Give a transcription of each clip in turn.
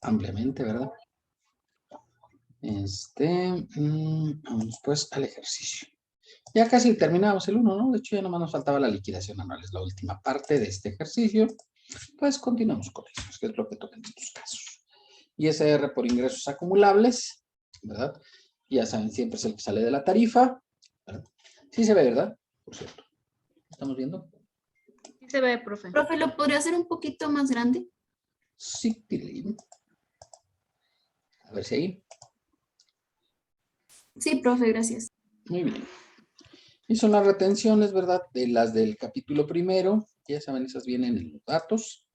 ampliamente, ¿verdad? Vamos pues al ejercicio. Ya casi terminamos el 1, ¿no? De hecho, ya nomás nos faltaba la liquidación anual. Es la última parte de este ejercicio. Pues continuamos con eso, que es lo que toca en estos casos. ISR por ingresos acumulables, ¿verdad? Ya saben, siempre es el que sale de la tarifa, ¿verdad? Sí se ve, ¿verdad? Por cierto. ¿Estamos viendo? Sí se ve, profe. Profe, ¿lo podría hacer un poquito más grande? Sí, Tilín. A ver si ahí. Sí, profe, gracias. Muy bien. Y son las retenciones, ¿verdad? De las del capítulo primero. Ya saben, esas vienen en los datos.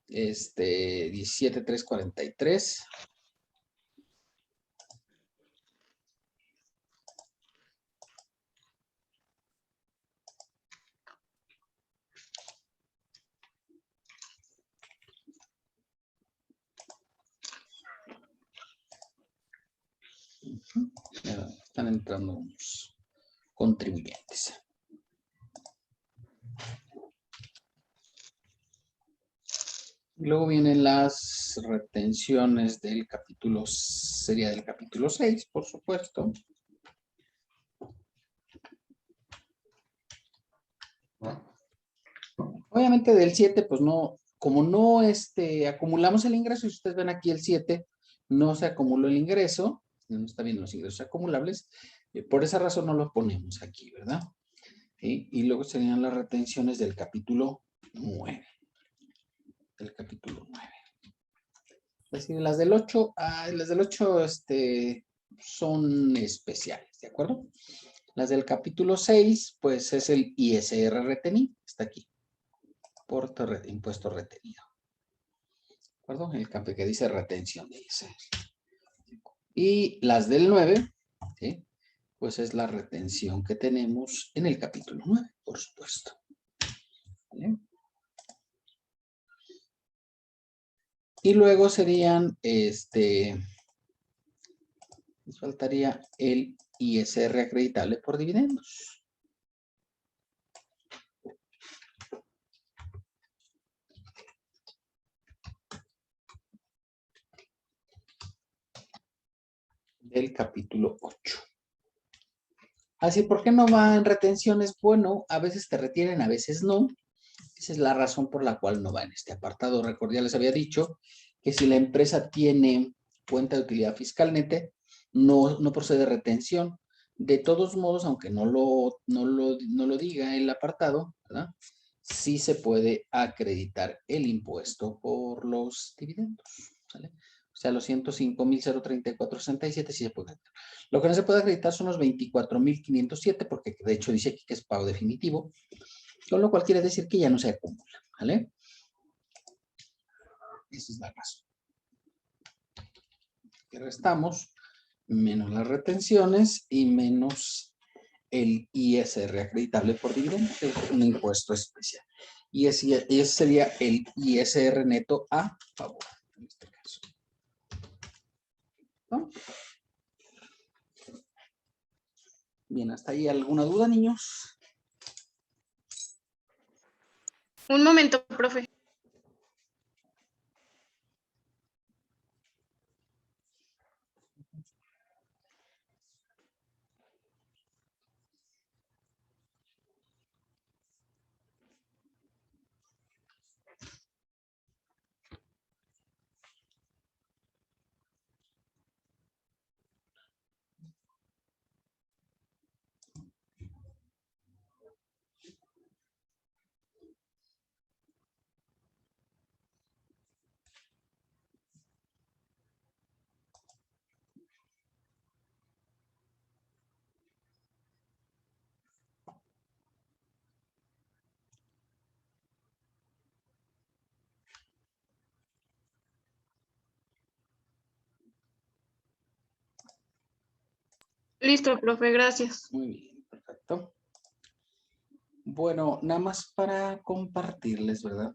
17.343. Están entrando unos contribuyentes. Luego vienen las retenciones del capítulo, sería del capítulo 6, por supuesto. Obviamente del 7, pues no, como no acumulamos el ingreso, si ustedes ven aquí el 7, no se acumuló el ingreso, no está viendo los ingresos acumulables, por esa razón no lo ponemos aquí, ¿verdad? ¿Sí? Y luego serían las retenciones del capítulo 9. Del capítulo 9. Es decir, las del 8, son especiales, ¿de acuerdo? Las del capítulo 6, pues es el ISR retenido, está aquí, por impuesto retenido. ¿De acuerdo? El campo que dice retención de ISR. Y las del 9, ¿sí? Pues es la retención que tenemos en el capítulo 9, por supuesto. ¿Vale? Y luego serían, nos faltaría el ISR acreditable por dividendos. Del capítulo 8. Así, ¿por qué no va en retenciones? Bueno, a veces te retienen, a veces no. Esa es la razón por la cual no va en este apartado. Recuerdo, ya les había dicho que si la empresa tiene cuenta de utilidad fiscal neta, no procede retención. De todos modos, aunque no lo diga el apartado, ¿verdad? Sí se puede acreditar el impuesto por los dividendos, ¿sale? O sea, los 105,034.67 sí se puede acreditar. Lo que no se puede acreditar son los 24,507, porque de hecho dice aquí que es pago definitivo, con lo cual quiere decir que ya no se acumula, ¿vale? Esa es la razón. Que restamos menos las retenciones y menos el ISR acreditable por dividendos, es un impuesto especial. Y ese sería el ISR neto a favor, en este caso. ¿No? Bien, ¿hasta ahí alguna duda, niños? Un momento, profe. Listo, profe, gracias. Muy bien, perfecto. Bueno, nada más para compartirles, ¿verdad?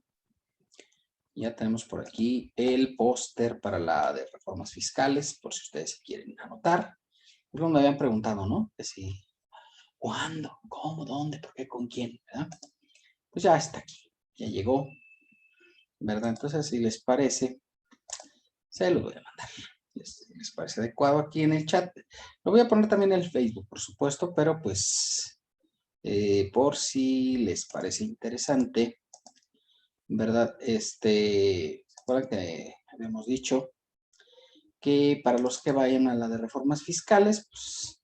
Ya tenemos por aquí el póster para la de reformas fiscales, por si ustedes se quieren anotar. Porque me habían preguntado, ¿no? Que si, ¿cuándo? ¿Cómo? ¿Dónde? ¿Por qué? ¿Con quién? ¿Verdad? Pues ya está aquí, ya llegó, ¿verdad? Entonces, si les parece, Se los voy a mandar. ¿Les parece adecuado aquí en el chat? Lo voy a poner también en el Facebook, por supuesto, pero pues por si les parece interesante, ¿verdad? ¿Se acuerdan que habíamos dicho que para los que vayan a la de reformas fiscales, pues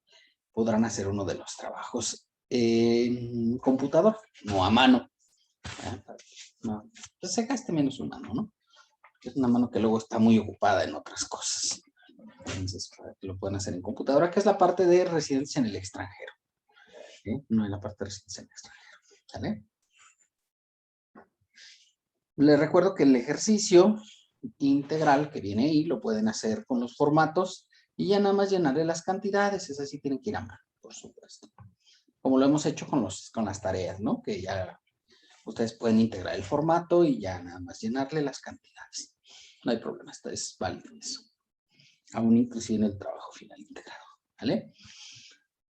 podrán hacer uno de los trabajos en computador, no a mano? No, pues se gaste menos una mano, ¿no? Es una mano que luego está muy ocupada en otras cosas. Entonces, para que lo puedan hacer en computadora, que es la parte de residencia en el extranjero. ¿Sí? No en la parte de residencia en el extranjero. ¿Sale? Les recuerdo que el ejercicio integral que viene ahí lo pueden hacer con los formatos y ya nada más llenarle las cantidades. Esas sí tienen que ir a mano, por supuesto. Como lo hemos hecho con las tareas, ¿no? Que ya ustedes pueden integrar el formato y ya nada más llenarle las cantidades. No hay problema, esto es válido eso. Aún inclusive en el trabajo final integrado, ¿vale?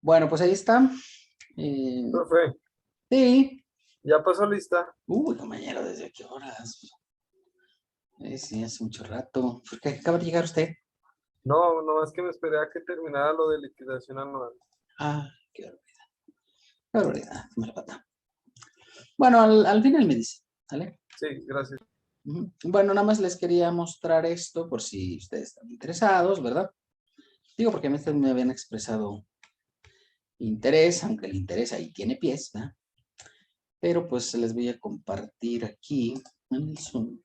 Bueno, pues ahí está. Profe, Sí. ¿ya pasó lista? Uy, compañero, ¿desde qué horas? Sí, hace mucho rato. ¿Por qué acaba de llegar usted? No, no, es que me esperé a que terminara lo de liquidación anual. Ah, qué barbaridad. Qué barbaridad, me la pata. Bueno, al final me dice, ¿vale? Sí, gracias. Bueno, nada más les quería mostrar esto por si ustedes están interesados, ¿verdad? Digo, porque a mí me habían expresado interés, aunque el interés ahí tiene pies, ¿verdad? Pero pues les voy a compartir aquí en el Zoom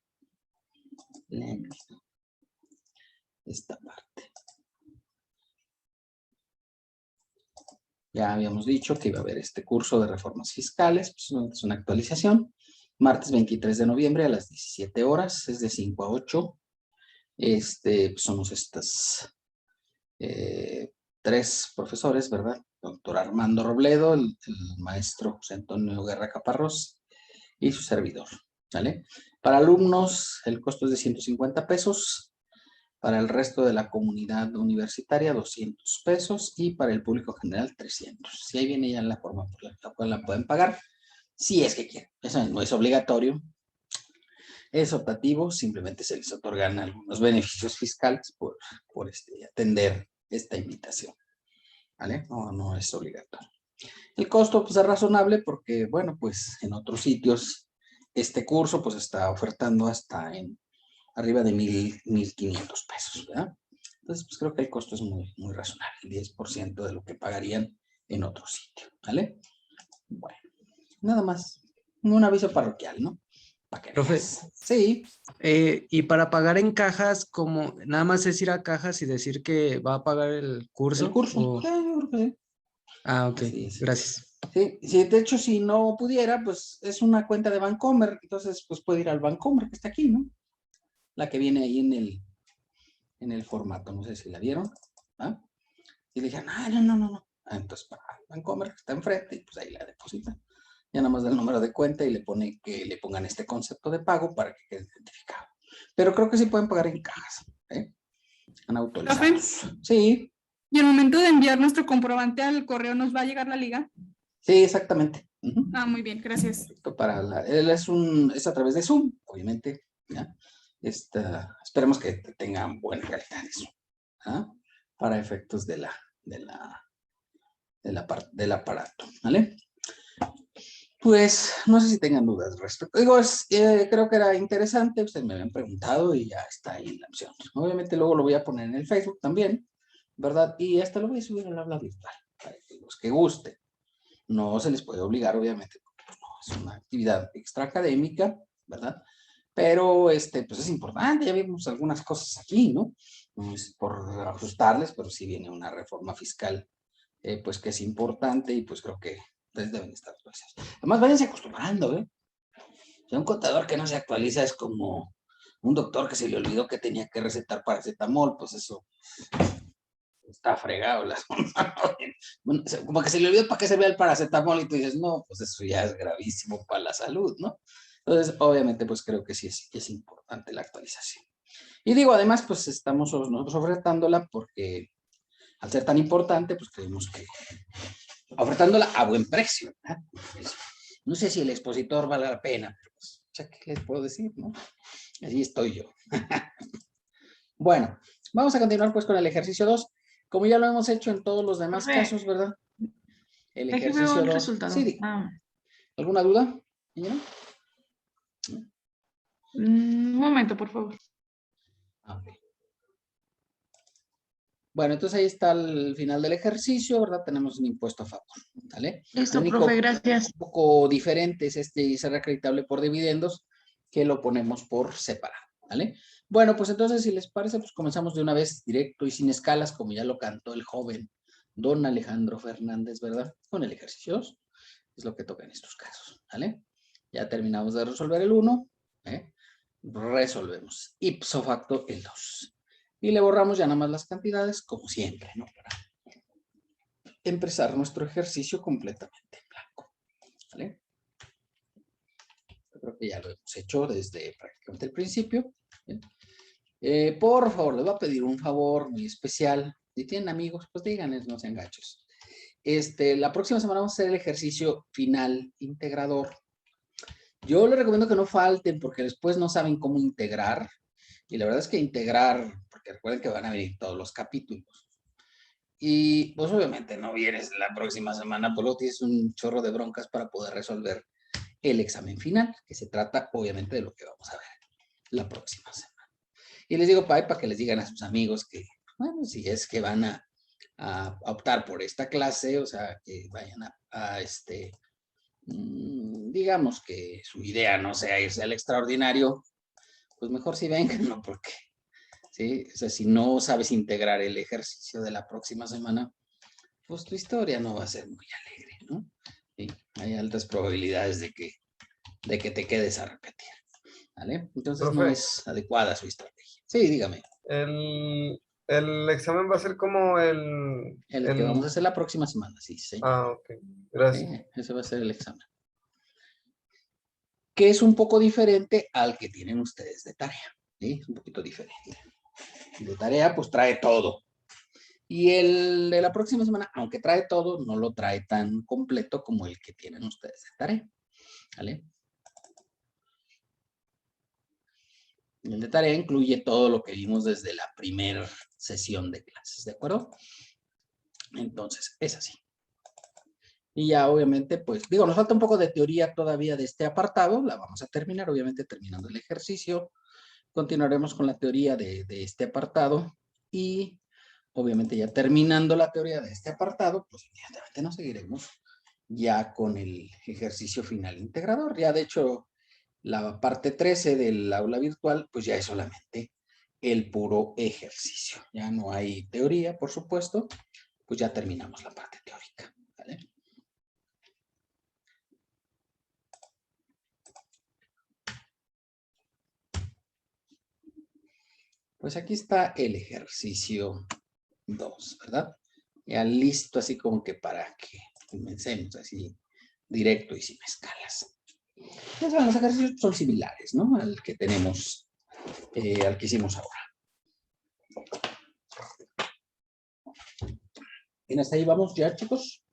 esta parte. Ya habíamos dicho que iba a haber este curso de reformas fiscales, pues es una actualización. Martes 23 de noviembre a las 17 horas, es de 5 a 8. Pues somos estas tres profesores, ¿verdad? Doctor Armando Robledo, el maestro José Antonio Guerra Caparrós y su servidor, ¿vale? Para alumnos el costo es de 150 pesos. Para el resto de la comunidad universitaria, 200 pesos. Y para el público general, 300. Si ahí viene ya la forma por la cual la pueden pagar, si es que quieren. Eso no es obligatorio. Es optativo, simplemente se les otorgan algunos beneficios fiscales por atender esta invitación. ¿Vale? No es obligatorio. El costo pues es razonable porque, bueno, pues en otros sitios este curso pues está ofertando hasta en arriba de 1,500 pesos, ¿verdad? Entonces, pues creo que el costo es muy, muy razonable, el 10% de lo que pagarían en otro sitio, ¿vale? Bueno, nada más, un aviso parroquial, ¿no? Para que Profe, veas. Sí. y para pagar en cajas, como nada más es ir a cajas y decir que va a pagar el curso. El curso. ¿O? Sí, yo creo que sí. Ah, ok, Así es. gracias. Sí, de hecho, si no pudiera, pues es una cuenta de Bancomer, entonces pues puede ir al Bancomer que está aquí, ¿no? La que viene ahí en el formato, no sé si la vieron, ¿ah? Y le dijeron, no. Entonces para Bancomer que está enfrente y pues ahí la deposita. Ya nada más da el número de cuenta y le pone que le pongan este concepto de pago para que quede identificado. Pero creo que sí pueden pagar en cajas, ¿eh? Han autorizado. Sí. Y al momento de enviar nuestro comprobante al correo, ¿nos va a llegar la liga? Sí, exactamente. Ah, muy bien, gracias. Él es a través de Zoom, obviamente, ¿ya? Esperemos que tengan buena calidad eso, ¿ah? Para efectos del aparato, ¿vale? Pues no sé si tengan dudas respecto. Digo, creo que era interesante, ustedes me habían preguntado y ya está ahí la opción. Obviamente luego lo voy a poner en el Facebook también, ¿verdad? Y hasta lo voy a subir al aula virtual, para que los que gusten. No se les puede obligar, obviamente, porque no, es una actividad extraacadémica, ¿verdad? Pero pues es importante, ya vimos algunas cosas aquí, ¿no? No es por ajustarles, pero sí viene una reforma fiscal, pues que es importante y pues creo que ustedes deben estar actualizados. Además, váyanse acostumbrando, ¿eh? O sea, un contador que no se actualiza es como un doctor que se le olvidó que tenía que recetar paracetamol, pues eso está fregado. Bueno, como que se le olvidó para qué servía el paracetamol y tú dices, no, pues eso ya es gravísimo para la salud, ¿no? Entonces, obviamente, pues creo que sí es importante la actualización. Y digo, además, pues estamos nosotros ofertándola porque al ser tan importante, pues creemos que ofertándola a buen precio, ¿verdad? Pues, no sé si el expositor vale la pena, pero pues, ya qué les puedo decir, ¿no? Así estoy yo. Bueno, vamos a continuar pues con el ejercicio 2. Como ya lo hemos hecho en todos los demás Profe. casos, ¿verdad? El Déjeme ver ejercicio el 2. resultado. Sí, Ah, ¿alguna duda, señora? un momento, por favor. Ok. Bueno, entonces ahí está el final del ejercicio, ¿verdad? Tenemos un impuesto a favor, ¿vale? Listo, Lo único profe, gracias. un poco diferente es y ser acreditable por dividendos, que lo ponemos por separado, ¿vale? Bueno, pues entonces, si les parece, pues comenzamos de una vez directo y sin escalas, como ya lo cantó el joven don Alejandro Fernández, ¿verdad? Con el ejercicio 2, es lo que toca en estos casos, ¿vale? Ya terminamos de resolver el 1, resolvemos ipso facto el 2. Y le borramos ya nada más las cantidades, como siempre, ¿no? Para empezar nuestro ejercicio completamente en blanco, ¿vale? Yo creo que ya lo hemos hecho desde prácticamente el principio. ¿Bien? Por favor, les voy a pedir un favor muy especial. Si tienen amigos, pues díganles, no sean gachos. La próxima semana vamos a hacer el ejercicio final integrador. Yo les recomiendo que no falten porque después no saben cómo integrar. Y la verdad es que integrar, porque recuerden que van a venir todos los capítulos. Y pues obviamente no vienes la próxima semana, por lo que tienes un chorro de broncas para poder resolver el examen final, que se trata obviamente de lo que vamos a ver la próxima semana. Y les digo, para que les digan a sus amigos que, bueno, si es que van a optar por esta clase, o sea, que vayan digamos que su idea no sea irse al extraordinario, pues mejor si vengan, ¿no? Porque, ¿sí? O sea, si no sabes integrar el ejercicio de la próxima semana, pues tu historia no va a ser muy alegre, ¿no? ¿Sí? Hay altas probabilidades de que te quedes a repetir, ¿vale? Entonces no Profe, es adecuada su estrategia. Sí, dígame. el examen va a ser como El que vamos a hacer la próxima semana, sí, señor. Ah, ok. Gracias. Sí, ese va a ser el examen. Que es un poco diferente al que tienen ustedes de tarea, ¿sí? Es un poquito diferente. De tarea, pues trae todo. Y el de la próxima semana, aunque trae todo, no lo trae tan completo como el que tienen ustedes de tarea, ¿vale? El de tarea incluye todo lo que vimos desde la primera sesión de clases, ¿de acuerdo? Entonces, es así. Y ya obviamente, pues, digo, nos falta un poco de teoría todavía de este apartado, la vamos a terminar, obviamente terminando el ejercicio. Continuaremos con la teoría de este apartado y obviamente ya terminando la teoría de este apartado, pues inmediatamente nos seguiremos ya con el ejercicio final integrador. Ya de hecho, la parte 13 del aula virtual, pues ya es solamente el puro ejercicio. Ya no hay teoría, por supuesto, pues ya terminamos la parte teórica, ¿vale? Pues aquí está el ejercicio 2, ¿verdad? Ya listo así como que para que comencemos así directo y sin escalas. Pues, bueno, los ejercicios son similares, ¿no? Al que tenemos, al que hicimos ahora. Bien, hasta ahí vamos ya, chicos.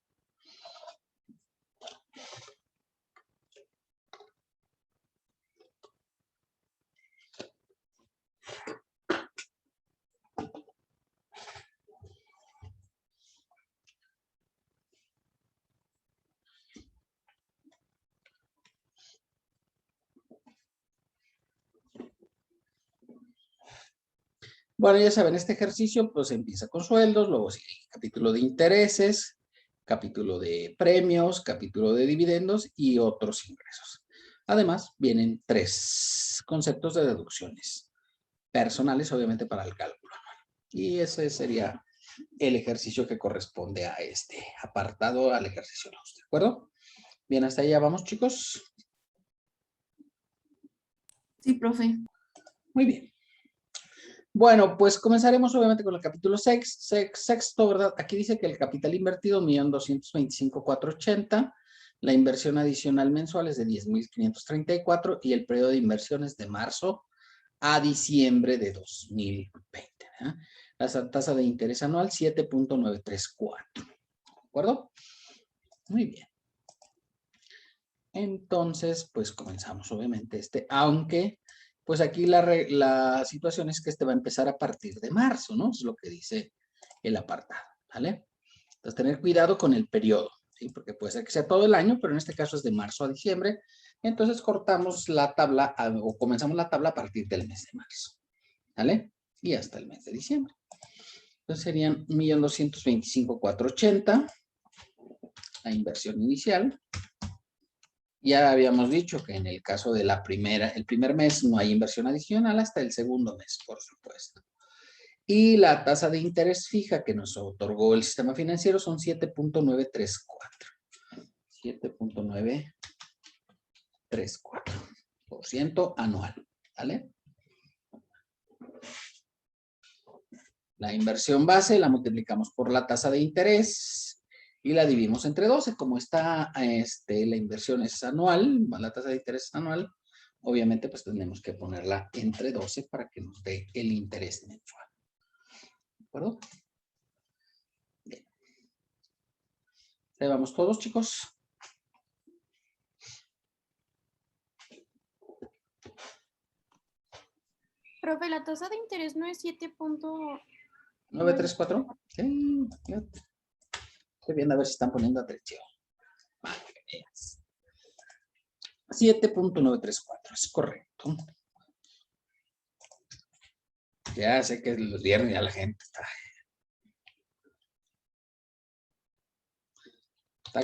Bueno, ya saben, este ejercicio pues empieza con sueldos, luego sigue el capítulo de intereses, capítulo de premios, capítulo de dividendos y otros ingresos. Además, vienen 3 conceptos de deducciones personales, obviamente, para el cálculo anual. Y ese sería el ejercicio que corresponde a este apartado, al ejercicio 2, ¿de acuerdo? Bien, hasta allá vamos, chicos. Sí, profe. Muy bien. Bueno, pues comenzaremos obviamente con el capítulo sexto, ¿verdad? Aquí dice que el capital invertido, 1.225.480, la inversión adicional mensual es de 10.534 y el periodo de inversión es de marzo a diciembre de 2020. ¿verdad? La tasa de interés anual, 7.934. ¿De acuerdo? Muy bien. Entonces, pues comenzamos obviamente aunque pues aquí la situación es que este va a empezar a partir de marzo, ¿no? Es lo que dice el apartado, ¿vale? Entonces, tener cuidado con el periodo, ¿sí? Porque puede ser que sea todo el año, pero en este caso es de marzo a diciembre. Entonces, cortamos la tabla o comenzamos la tabla a partir del mes de marzo, ¿vale? Y hasta el mes de diciembre. Entonces, serían 1.225.480, la inversión inicial. Ya habíamos dicho que en el caso de el primer mes no hay inversión adicional hasta el segundo mes, por supuesto. Y la tasa de interés fija que nos otorgó el sistema financiero son 7.934. 7.934% anual, ¿vale? La inversión base la multiplicamos por la tasa de interés y la dividimos entre 12. Como está la inversión es anual, la tasa de interés es anual, obviamente pues tenemos que ponerla entre 12 para que nos dé el interés mensual. ¿De acuerdo? Bien. Ahí vamos todos, chicos. Profe, la tasa de interés no es 934. Sí, fíjate. Estoy viendo a ver si están poniendo atención. 7.934, es correcto. Ya sé que los viernes ya la gente está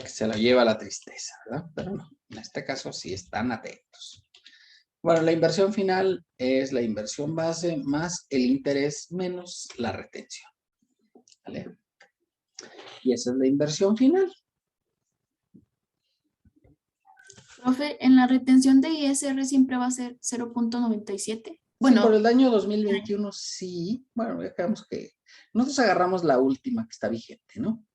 que se lo lleva la tristeza, ¿verdad? Pero no, en este caso sí están atentos. Bueno, la inversión final es la inversión base más el interés menos la retención, ¿vale? Y esa es la inversión final. Profe, en la retención de ISR siempre va a ser 0.97. Bueno, Bueno, por el año 2021 sí. Bueno, digamos que nosotros agarramos la última que está vigente, ¿no?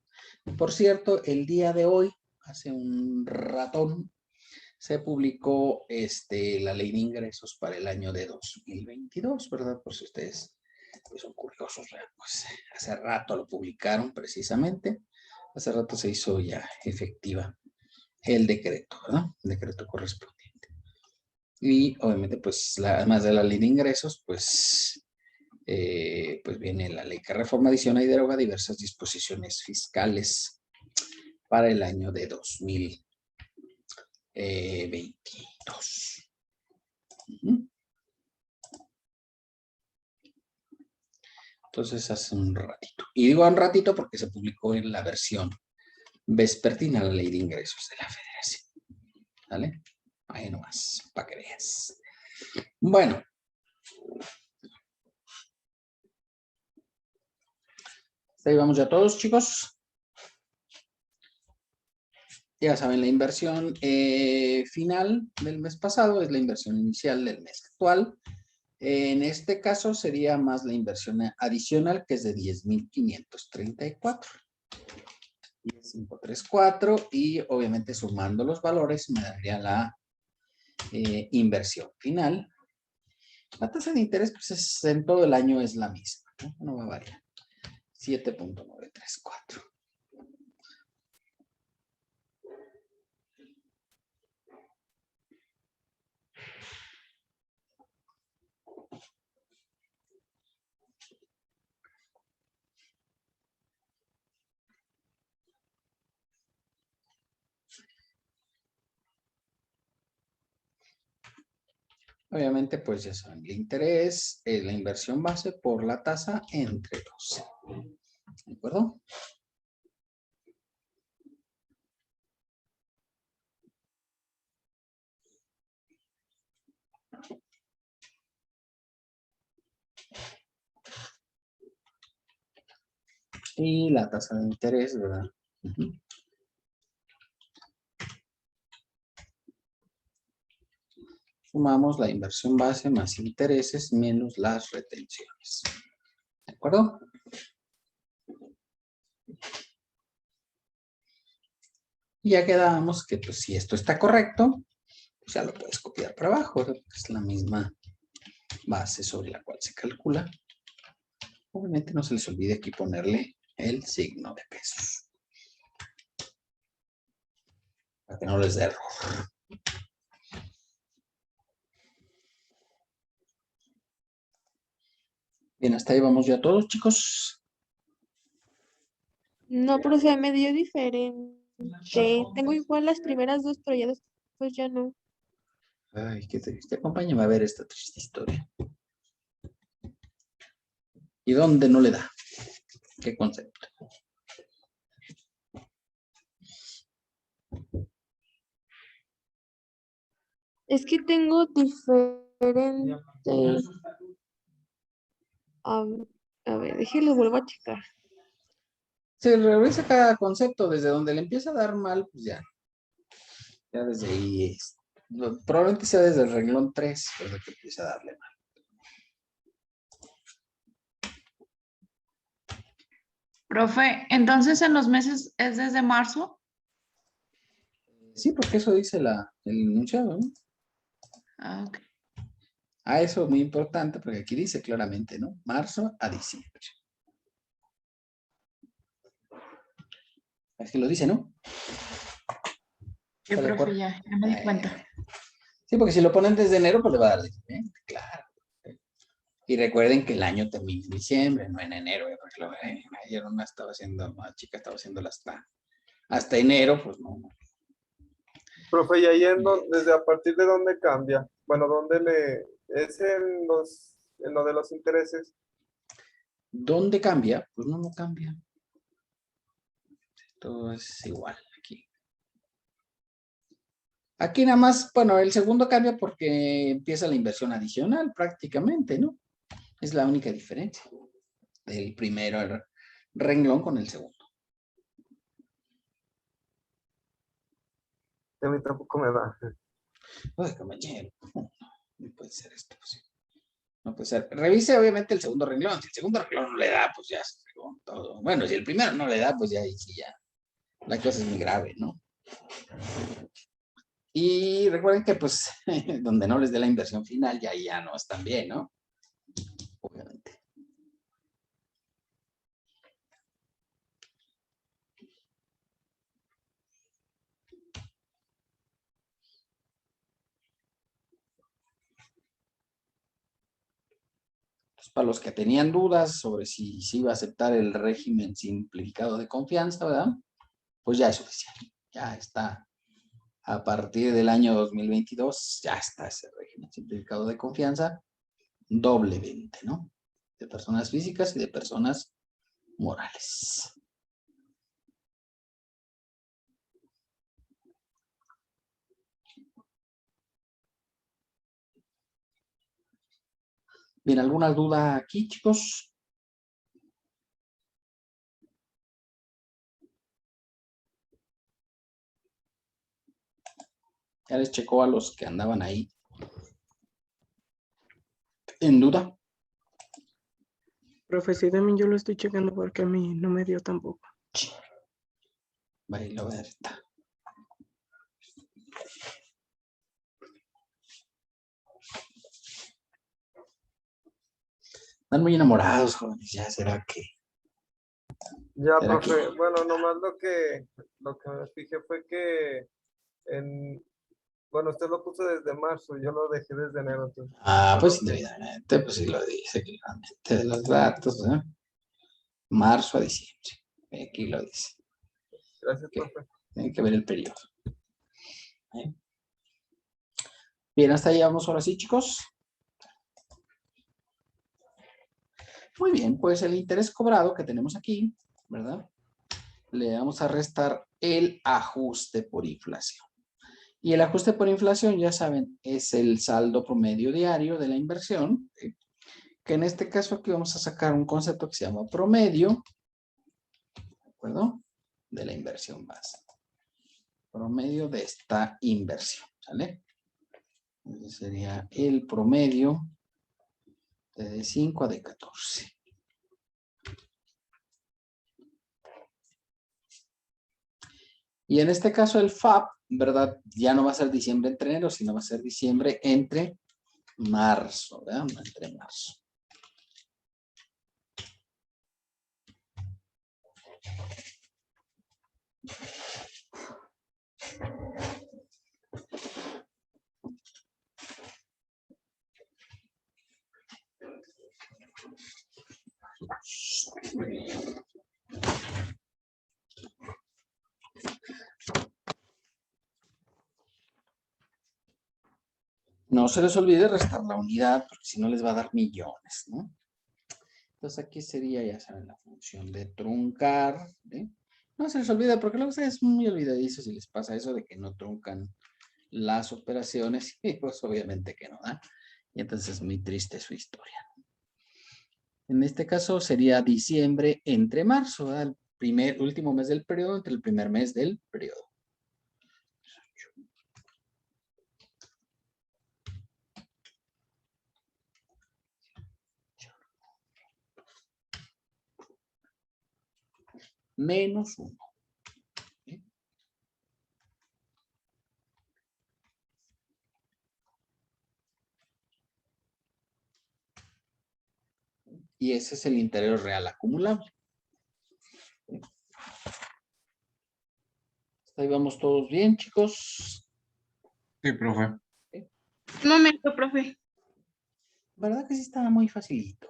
Por cierto, el día de hoy, hace un ratón, se publicó la ley de ingresos para el año de 2022, ¿verdad? Por si ustedes pues, son curiosos, pues hace rato lo publicaron precisamente. Hace rato se hizo ya efectiva el decreto, ¿verdad? El decreto correspondiente. Y obviamente, pues, además de la ley de ingresos, pues viene la ley que reforma, adiciona y deroga diversas disposiciones fiscales para el año de 2022. Entonces, hace un ratito. Y digo un ratito porque se publicó en la versión vespertina la ley de ingresos de la Federación. ¿Vale? Ahí nomás, para que veas. Bueno. Ahí vamos ya todos, chicos. Ya saben, la inversión final del mes pasado es la inversión inicial del mes actual. En este caso sería más la inversión adicional, que es de 10.534. 10.534 y obviamente sumando los valores me daría la inversión final. La tasa de interés pues en todo el año es la misma, no va a variar. 7.934. Obviamente, pues ya saben, el interés es la inversión base por la tasa entre 12. ¿De acuerdo? Y la tasa de interés, ¿verdad? Sumamos la inversión base más intereses menos las retenciones. ¿De acuerdo? Y ya quedábamos que pues si esto está correcto, pues ya lo puedes copiar para abajo, ¿verdad? Es la misma base sobre la cual se calcula. Obviamente no se les olvide aquí ponerle el signo de pesos. Para que no les dé error. Bien, hasta ahí vamos ya todos, chicos. No, profe, me dio diferente. Tengo igual las primeras dos, pero ya después ya no. Ay, qué triste. Acompáñame a ver esta triste historia. ¿Y dónde no le da? ¿Qué concepto? Es que tengo diferente. A, a ver, déjenlo, vuelvo a checar. Se revisa cada concepto desde donde le empieza a dar mal, pues ya. Ya desde ahí probablemente sea desde el renglón 3, desde que empieza a darle mal. Profe, entonces en los meses es desde marzo. Sí, porque eso dice el enunciado, ¿no? Ah, ok. Ah, eso es muy importante porque aquí dice claramente, ¿no? Marzo a diciembre. Es que lo dice, ¿no? Sí, ¿Está de profe, acuerdo? ya me di cuenta. Sí, porque si lo ponen desde enero, pues le va a dar diferente, claro. Y recuerden que el año termina en diciembre, no en enero. Porque ayer una chica estaba haciéndola hasta enero, pues no. Profe, ¿y ahí desde a partir de dónde cambia? Bueno, es en lo de los intereses? ¿Dónde cambia? Pues no cambia. Todo es igual aquí. Aquí nada más, bueno, el segundo cambia porque empieza la inversión adicional prácticamente, ¿no? Es la única diferencia del primero el renglón con el segundo. A mí tampoco me da. Ay, compañero, no puede ser esto. Pues. No puede ser. Revise obviamente el segundo renglón. Si el segundo renglón no le da, pues ya se fregó todo. Bueno, si el primero no le da, pues ya ahí sí ya. La cosa es muy grave, ¿no? Y recuerden que pues donde no les dé la inversión final ya no están bien, ¿no? Obviamente. Entonces, para los que tenían dudas sobre si iba a aceptar el régimen simplificado de confianza, ¿verdad? Pues ya es oficial. Ya está. A partir del año 2022 ya está ese régimen simplificado de confianza doblemente, ¿no? De personas físicas y de personas morales. Bien, ¿alguna duda aquí, chicos? Ya les checó a los que andaban ahí en duda. Profe, sí, también yo lo estoy checando porque a mí no me dio tampoco. Bailo Berta. Están muy enamorados, jóvenes. Ya será que. Ya, ¿Será profe, bueno, nomás lo que me fijé fue que bueno, usted lo puso desde marzo, yo lo dejé desde enero. Entonces, Pues indebidamente, pues sí lo dice claramente de los datos, ¿eh? Marzo a diciembre. Aquí lo dice. gracias, Okay. profe. Tiene que ver el periodo. Bien, hasta ahí vamos ahora sí, chicos. Muy bien, pues el interés cobrado que tenemos aquí, ¿verdad? Le vamos a restar el ajuste por inflación. Y el ajuste por inflación, ya saben, es el saldo promedio diario de la inversión, ¿sí? Que en este caso aquí vamos a sacar un concepto que se llama promedio, ¿de acuerdo? De la inversión base. Promedio de esta inversión, ¿sale? Entonces sería el promedio de D5 a D14. Y en este caso el FAB, ¿verdad? Ya no va a ser diciembre entre enero, sino va a ser diciembre entre marzo, ¿verdad? Entre marzo. No se les olvide restar la unidad, porque si no les va a dar millones, ¿no? Entonces aquí sería, ya saben, la función de truncar. ¿Sí? No se les olvide, porque luego ustedes son muy olvidadizos y les pasa eso de que no truncan las operaciones, y pues obviamente que no, ¿da? Y entonces es muy triste su historia. En este caso sería diciembre entre marzo, ¿verdad? El último mes del periodo entre el primer mes del periodo. Menos 1. ¿Sí? Y ese es el interés real acumulable. ¿Sí? Hasta ahí vamos todos bien, chicos. Sí, profe. Un momento, profe. ¿Verdad que sí estaba muy facilito?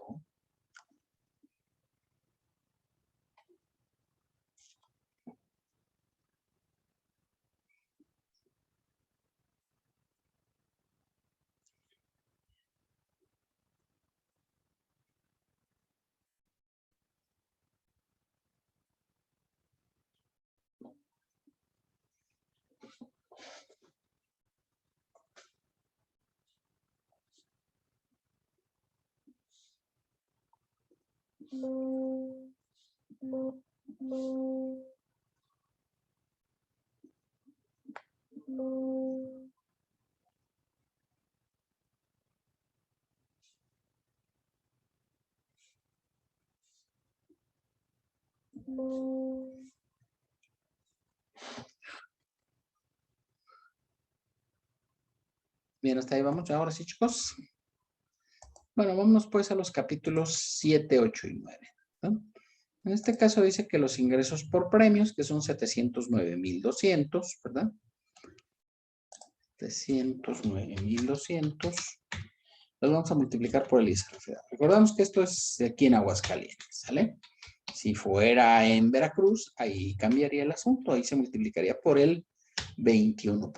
Bien, hasta ahí vamos. Ahora sí, chicos. Bueno, vámonos pues a los capítulos 7, 8 y 9. ¿No? En este caso dice que los ingresos por premios, que son 709,200, ¿verdad? 709,200. Los vamos a multiplicar por el ISR federal. Recordamos que esto es de aquí en Aguascalientes, ¿sale? Si fuera en Veracruz, ahí cambiaría el asunto. Ahí se multiplicaría por el 21%.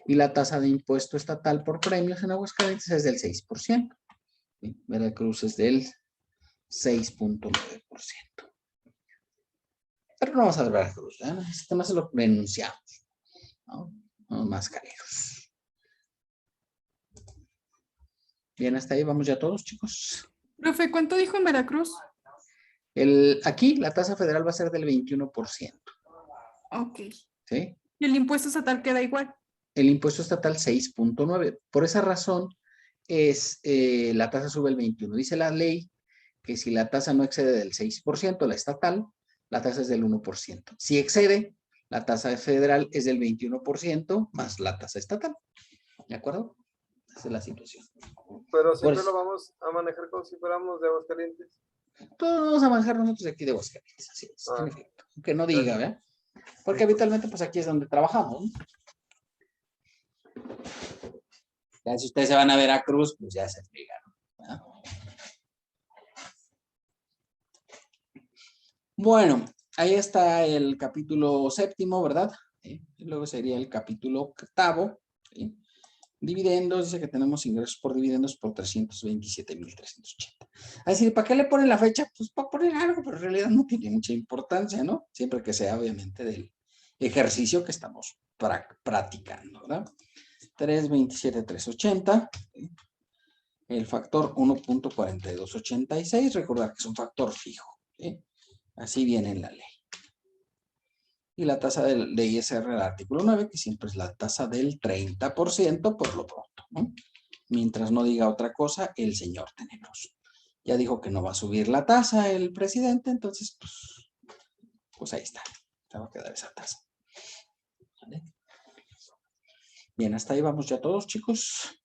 Y la tasa de impuesto estatal por premios en Aguascalientes es del 6%. ¿Sí? Veracruz es del 6.9%. Pero no vamos a ver Veracruz, ¿eh? Este más se lo renunciamos, ¿no? Los mascareros. Bien, hasta ahí vamos ya todos, chicos. Profe, ¿cuánto dijo en Veracruz? Aquí la tasa federal va a ser del 21%. Ok. ¿Sí? Y el impuesto estatal queda igual. El impuesto estatal 6.9. Por esa razón la tasa sube el 21. Dice la ley que si la tasa no excede del 6%, la estatal, la tasa es del 1%. Si excede, la tasa federal es del 21% más la tasa estatal. ¿De acuerdo? Esa es la situación. Pero siempre lo vamos a manejar como si fuéramos de Aguascalientes. Todos vamos a manejar nosotros de aquí de Aguascalientes, así es, en efecto. Aunque no diga, ¿verdad? Porque habitualmente pues aquí es donde trabajamos, ¿no? Ya si ustedes se van a Veracruz, pues ya se fregaron, ¿verdad? Bueno, ahí está el capítulo 7, ¿verdad? ¿Sí? Y luego sería el capítulo 8. ¿Sí? Dividendos, dice que tenemos ingresos por dividendos por 327,380. Así, ¿para qué le ponen la fecha? Pues para poner algo, pero en realidad no tiene mucha importancia, ¿no? Siempre que sea, obviamente, del ejercicio que estamos practicando, ¿verdad? 327,380. ¿Sí? El factor 1.4286, recordar que es un factor fijo, ¿sí? Así viene en la ley. Y la tasa de ISR del artículo 9, que siempre es la tasa del 30% por lo pronto, ¿no? Mientras no diga otra cosa, el señor tenebroso. Ya dijo que no va a subir la tasa el presidente, entonces, pues ahí está. Se va a quedar esa tasa. ¿Vale? Bien, hasta ahí vamos ya todos, chicos.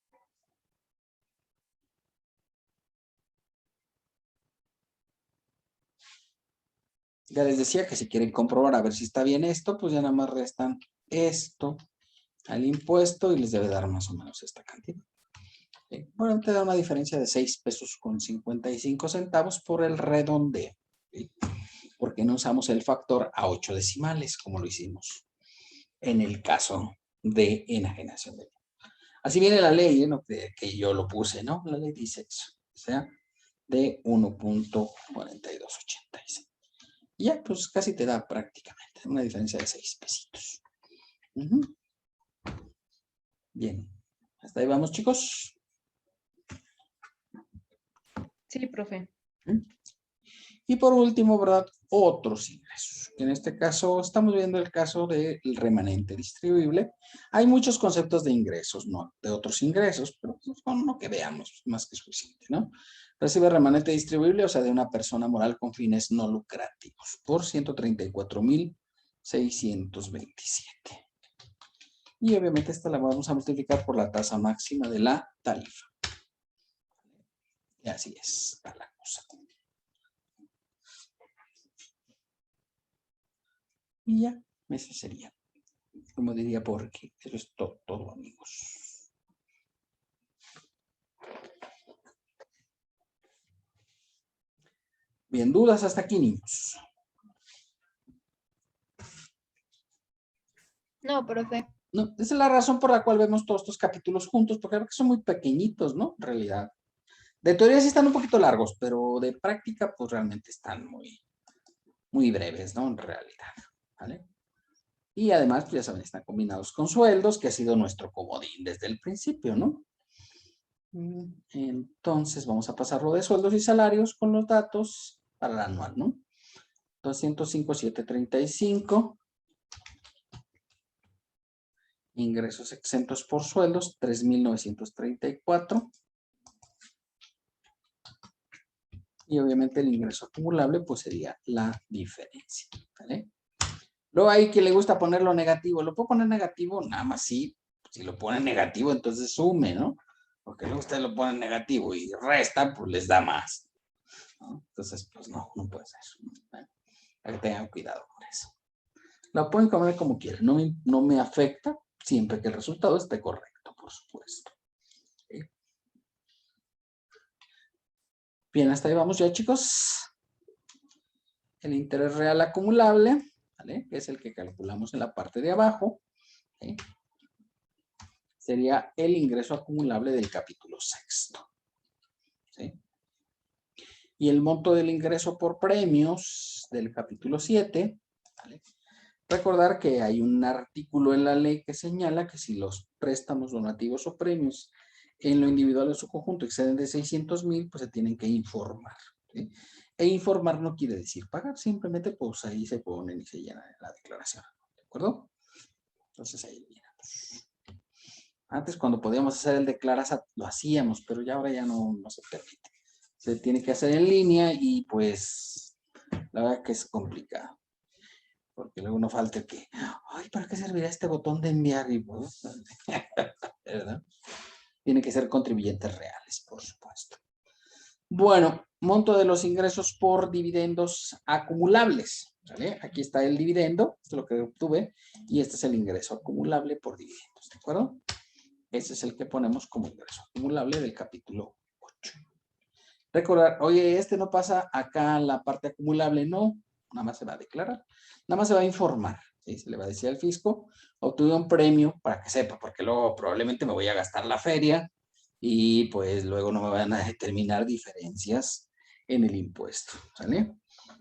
Ya les decía que si quieren comprobar a ver si está bien esto, pues ya nada más restan esto al impuesto y les debe dar más o menos esta cantidad. Bueno, te da una diferencia de 6 pesos con 55 centavos por el redondeo. ¿Sí? Porque no usamos el factor a 8 decimales como lo hicimos en el caso de enajenación de bien. Así viene la ley, ¿no? que yo lo puse, ¿no? La ley dice eso. O sea, de 1.4286. Y ya, pues casi te da prácticamente una diferencia de 6 pesitos. Bien. Hasta ahí vamos, chicos. Sí, profe. Y por último, ¿verdad? Otros ingresos. En este caso, estamos viendo el caso del remanente distribuible. Hay muchos conceptos de ingresos, no de otros ingresos, pero con lo que veamos, más que suficiente, ¿no? Recibe remanente distribuible, o sea, de una persona moral con fines no lucrativos, por 134,627. Y obviamente esta la vamos a multiplicar por la tasa máxima de la tarifa. Y así es la cosa. Y ya, eso sería. Como diría Borges, eso es todo, amigos. Bien, dudas hasta aquí, niños. No, profe. No, esa es la razón por la cual vemos todos estos capítulos juntos, porque creo que son muy pequeñitos, ¿no? En realidad. De teoría sí están un poquito largos, pero de práctica, pues realmente están muy breves, ¿no? En realidad, ¿vale? Y además, pues ya saben, están combinados con sueldos, que ha sido nuestro comodín desde el principio, ¿no? Entonces, vamos a pasarlo de sueldos y salarios con los datos para el anual, ¿no? 205,735. Ingresos exentos por sueldos, 3,934. Y obviamente el ingreso acumulable, pues sería la diferencia, ¿vale? Luego hay quien le gusta ponerlo negativo. ¿Lo puedo poner negativo? Nada más sí. Si lo ponen negativo, entonces sume, ¿no? Porque luego ustedes lo ponen negativo y resta, pues les da más, ¿no? Entonces, pues no puede ser. ¿Vale? Hay que tener cuidado con eso. Lo pueden comer como quieran. No me afecta siempre que el resultado esté correcto, por supuesto. ¿Sí? Bien, hasta ahí vamos ya, chicos. El interés real acumulable, ¿vale? Que es el que calculamos en la parte de abajo, ¿sí? Sería el ingreso acumulable del capítulo sexto, ¿sí? Y el monto del ingreso por premios del capítulo 7, ¿vale? Recordar que hay un artículo en la ley que señala que si los préstamos donativos o premios en lo individual o en su conjunto exceden de 600,000, pues se tienen que informar, ¿sí? E informar no quiere decir pagar, simplemente pues ahí se ponen y se llenan en la declaración, ¿de acuerdo? Entonces ahí miramos. Antes cuando podíamos hacer el declarasa lo hacíamos, pero ya ahora ya no se permite. Se tiene que hacer en línea y pues la verdad que es complicado. Porque luego no falta el que, ay, ¿para qué servirá este botón de enviar? Y pues, ¿verdad? Tiene que ser contribuyentes reales, por supuesto. Bueno, monto de los ingresos por dividendos acumulables, ¿vale? Aquí está el dividendo, esto es lo que obtuve, y este es el ingreso acumulable por dividendos, ¿de acuerdo? Ese es el que ponemos como ingreso acumulable del capítulo 8. Recordar, oye, este no pasa acá la parte acumulable, no, nada más se va a declarar, nada más se va a informar, ¿sí? Se le va a decir al fisco, obtuve un premio para que sepa, porque luego probablemente me voy a gastar la feria y pues luego no me van a determinar diferencias en el impuesto, ¿sale?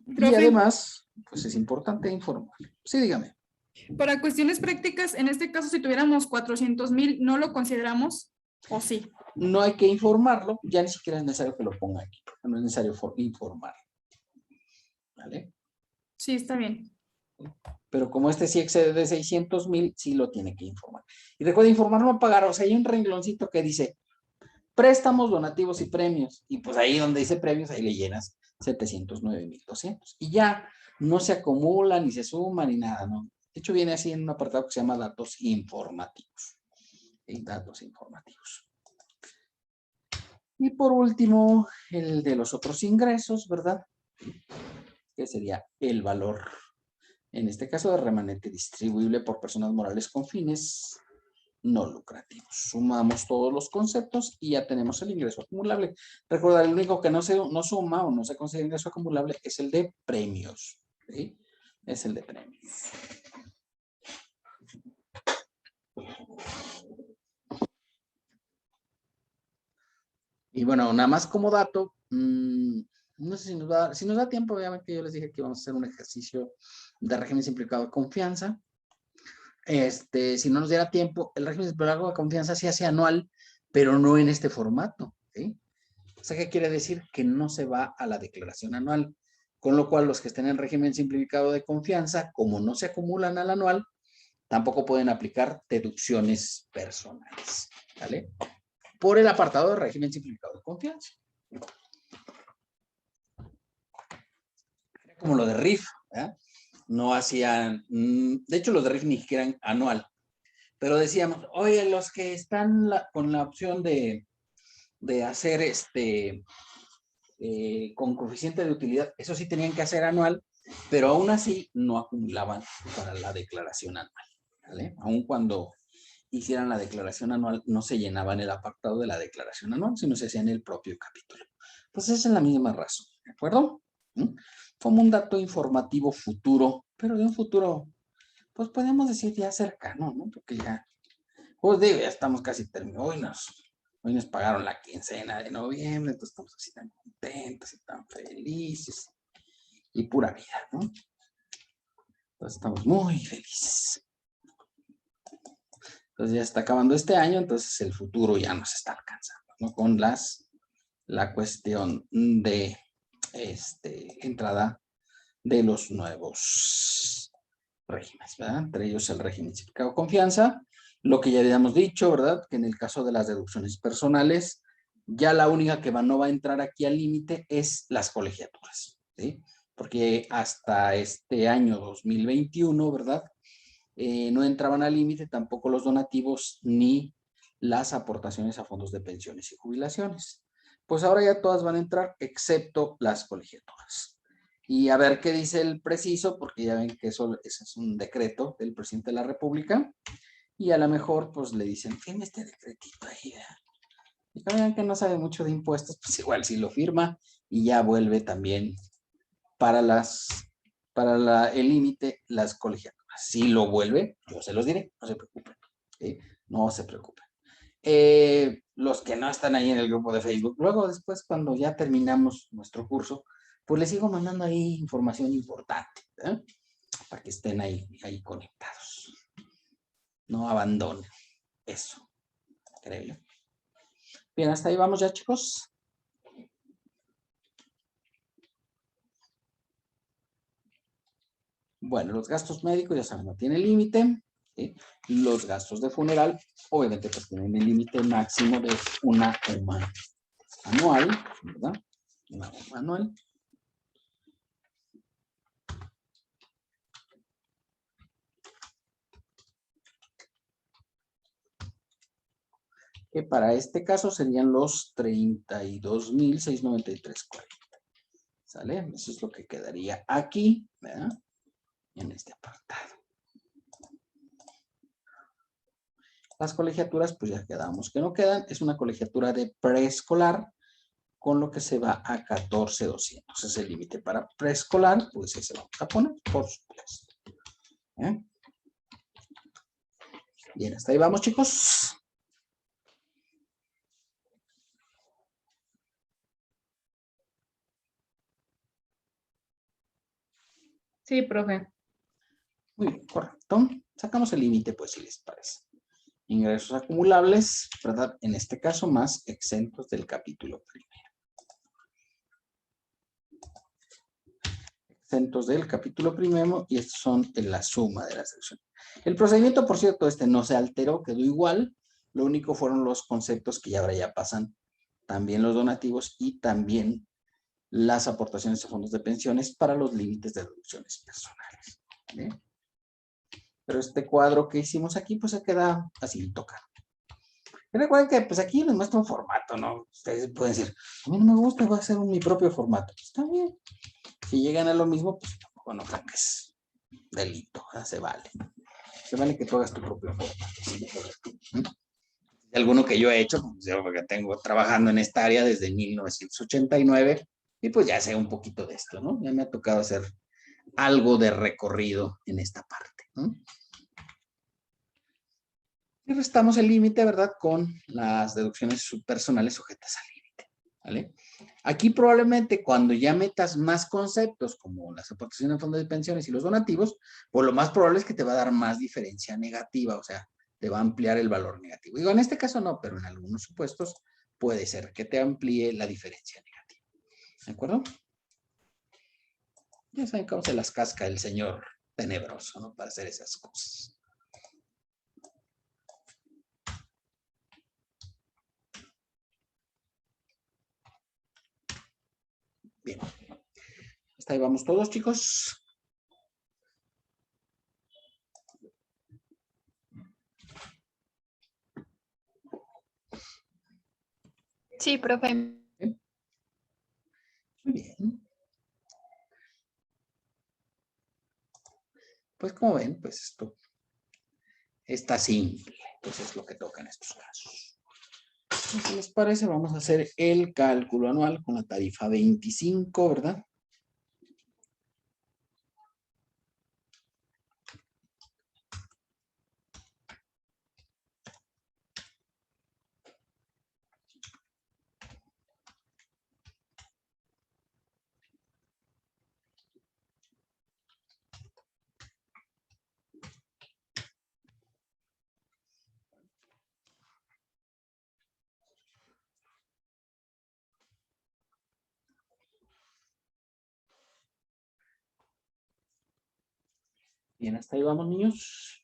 Profe. Y además, pues es importante informar. Sí, dígame. Para cuestiones prácticas, en este caso, si tuviéramos 400,000, ¿no lo consideramos o sí? No hay que informarlo, ya ni siquiera es necesario que lo ponga aquí, porque no es necesario informar, ¿vale? Sí, está bien. Pero como este sí excede de 600,000, sí lo tiene que informar. Y recuerda informar no pagar, o sea, hay un rengloncito que dice préstamos, donativos y premios. Y pues ahí donde dice premios, ahí le llenas 709,200. Y ya no se acumula, ni se suma, ni nada, ¿no? De hecho, viene así en un apartado que se llama datos informativos. Datos informativos. Y por último, el de los otros ingresos, ¿verdad? Que sería el valor, en este caso, de remanente distribuible por personas morales con fines no lucrativos. Sumamos todos los conceptos y ya tenemos el ingreso acumulable. Recuerda, el único que no suma o no se considera ingreso acumulable es el de premios. ¿Sí? Es el de premios. Y bueno, nada más como dato, no sé si nos da tiempo, obviamente yo les dije que íbamos a hacer un ejercicio de régimen simplificado de confianza. Si no nos diera tiempo, el régimen simplificado de confianza se hace anual, pero no en este formato. ¿Sí? O sea, ¿qué quiere decir? Que no se va a la declaración anual. Con lo cual, los que estén en régimen simplificado de confianza, como no se acumulan al anual, tampoco pueden aplicar deducciones personales. ¿Vale? Por el apartado de régimen simplificado de confianza. Era como lo de RIF, ¿verdad? No hacían, de hecho los de RIF ni siquiera eran anual, pero decíamos, oye, los que están con la opción de hacer con coeficiente de utilidad, eso sí tenían que hacer anual, pero aún así no acumulaban para la declaración anual, ¿vale? Aun cuando hicieran la declaración anual, no se llenaban el apartado de la declaración anual, sino se hacía en el propio capítulo. Pues esa es la misma razón, ¿de acuerdo? Como un dato informativo futuro, pero de un futuro, pues podemos decir ya cercano, ¿no? Porque ya, pues digo, ya estamos casi terminados. Hoy nos pagaron la quincena de noviembre, entonces estamos así tan contentos y tan felices. Y pura vida, ¿no? Entonces estamos muy felices. Entonces ya está acabando este año, entonces el futuro ya nos está alcanzando, ¿no? Con la cuestión de entrada de los nuevos regímenes, ¿verdad? Entre ellos el régimen simplificado de confianza, lo que ya habíamos dicho, ¿verdad? Que en el caso de las deducciones personales, ya la única que no va a entrar aquí al límite es las colegiaturas, ¿sí? Porque hasta este año 2021, ¿verdad? No entraban al límite tampoco los donativos ni las aportaciones a fondos de pensiones y jubilaciones. Pues ahora ya todas van a entrar, excepto las colegiaturas. Y a ver qué dice el preciso, porque ya ven que eso es un decreto del presidente de la República, y a lo mejor pues le dicen, firme este decretito ahí, ¿verdad? Y como vean que no sabe mucho de impuestos, pues igual sí lo firma y ya vuelve también para el límite las colegiaturas. Si lo vuelve, yo se los diré, no se preocupen. ¿Sí? No se preocupen. Los que no están ahí en el grupo de Facebook, luego después cuando ya terminamos nuestro curso, pues les sigo mandando ahí información importante, ¿eh? Para que estén ahí conectados. No abandonen eso, creo yo. Bien, hasta ahí vamos ya, chicos. Bueno, los gastos médicos, ya saben, no tienen límite. ¿Sí? Los gastos de funeral, obviamente, pues tienen el límite máximo de una UMA anual, ¿verdad? Una UMA anual. Que para este caso serían los 32,693.40. ¿Sale? Eso es lo que quedaría aquí, ¿verdad? En este apartado. Las colegiaturas, pues ya quedamos que no quedan. Es una colegiatura de preescolar, con lo que se va a 14,200. Es el límite para preescolar, pues ese vamos a poner, por supuesto. Bien, hasta ahí vamos, chicos. Sí, profe. Muy bien, correcto. Sacamos el límite, pues, si les parece. Ingresos acumulables, ¿verdad? En este caso, más exentos del capítulo primero. Exentos del capítulo primero, y estos son en la suma de la sección. El procedimiento, por cierto, no se alteró, quedó igual. Lo único fueron los conceptos que ya ahora ya pasan. También los donativos y también las aportaciones a fondos de pensiones para los límites de deducciones personales. ¿Vale? Pero este cuadro que hicimos aquí, pues se queda así, toca. Y recuerden que pues aquí les muestro un formato, ¿no? Ustedes pueden decir, a mí no me gusta, voy a hacer mi propio formato. Pues, está bien. Si llegan a lo mismo, pues tampoco no crean que es delito, ¿verdad? Se vale. Se vale que tú hagas tu propia forma. ¿Sí? Alguno que yo he hecho, pues yo porque tengo trabajando en esta área desde 1989 y pues ya sé un poquito de esto, ¿no? Ya me ha tocado hacer algo de recorrido en esta parte, ¿no? Y restamos el límite, ¿verdad? Con las deducciones subpersonales sujetas al límite, ¿vale? Aquí probablemente cuando ya metas más conceptos como las aportaciones en fondos de pensiones y los donativos, pues lo más probable es que te va a dar más diferencia negativa, o sea, te va a ampliar el valor negativo. Digo, en este caso no, pero en algunos supuestos puede ser que te amplíe la diferencia negativa. ¿De acuerdo? Ya saben cómo se las casca el señor tenebroso, ¿no? Para hacer esas cosas. Bien. Hasta ahí vamos todos, chicos. Sí, profe. Muy bien. Pues como ven, pues esto está simple. Entonces es lo que toca en estos casos. Si les parece, vamos a hacer el cálculo anual con la tarifa 25, ¿verdad? Bien, hasta ahí vamos, niños.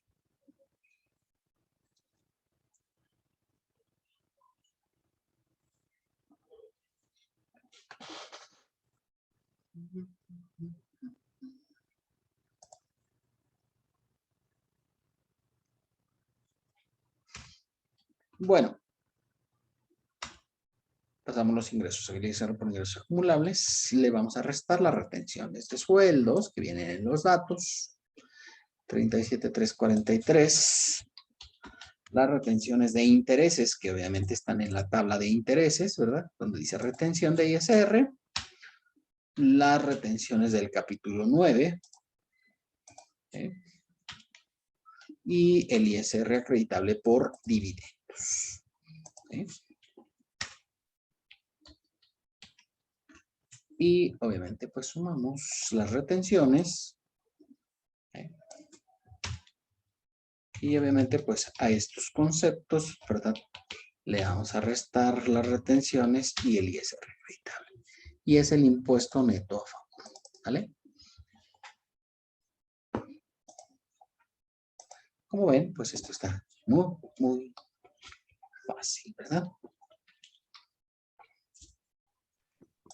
Bueno. Pasamos los ingresos a ISR por ingresos acumulables. Le vamos a restar las retenciones de sueldos que vienen en los datos. 37,343. Las retenciones de intereses que obviamente están en la tabla de intereses, ¿verdad? Donde dice retención de ISR. Las retenciones del capítulo 9. Y el ISR acreditable por dividendos. Y obviamente pues sumamos las retenciones. Y obviamente pues a estos conceptos, ¿verdad? Le vamos a restar las retenciones y el ISR acreditable. Y es el impuesto neto a favor, ¿vale? Como ven, pues esto está muy, muy fácil, ¿verdad?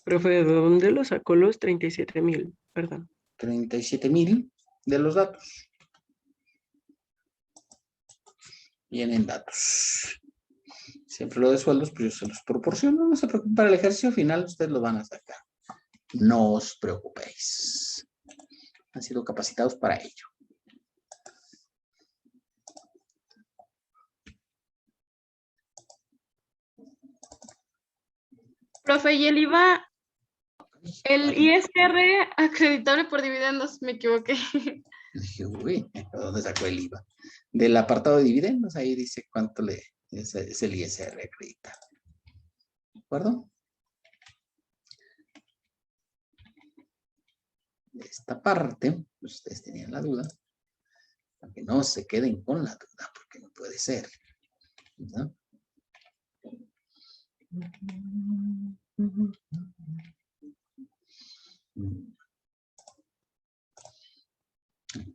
Profe, ¿de dónde lo sacó los 37,000? Perdón. 37,000 de los datos. Vienen datos. Siempre lo de sueldos, pues yo se los proporciono. No se preocupen, para el ejercicio final ustedes lo van a sacar. No os preocupéis. Han sido capacitados para ello. Profe, ¿y el IVA, el ISR acreditable por dividendos? Me equivoqué. Dije, uy, ¿dónde sacó el IVA? Del apartado de dividendos, ahí dice cuánto es el ISR acreditable. ¿De acuerdo? De esta parte, pues ustedes tenían la duda, para que no se queden con la duda, porque no puede ser, ¿no?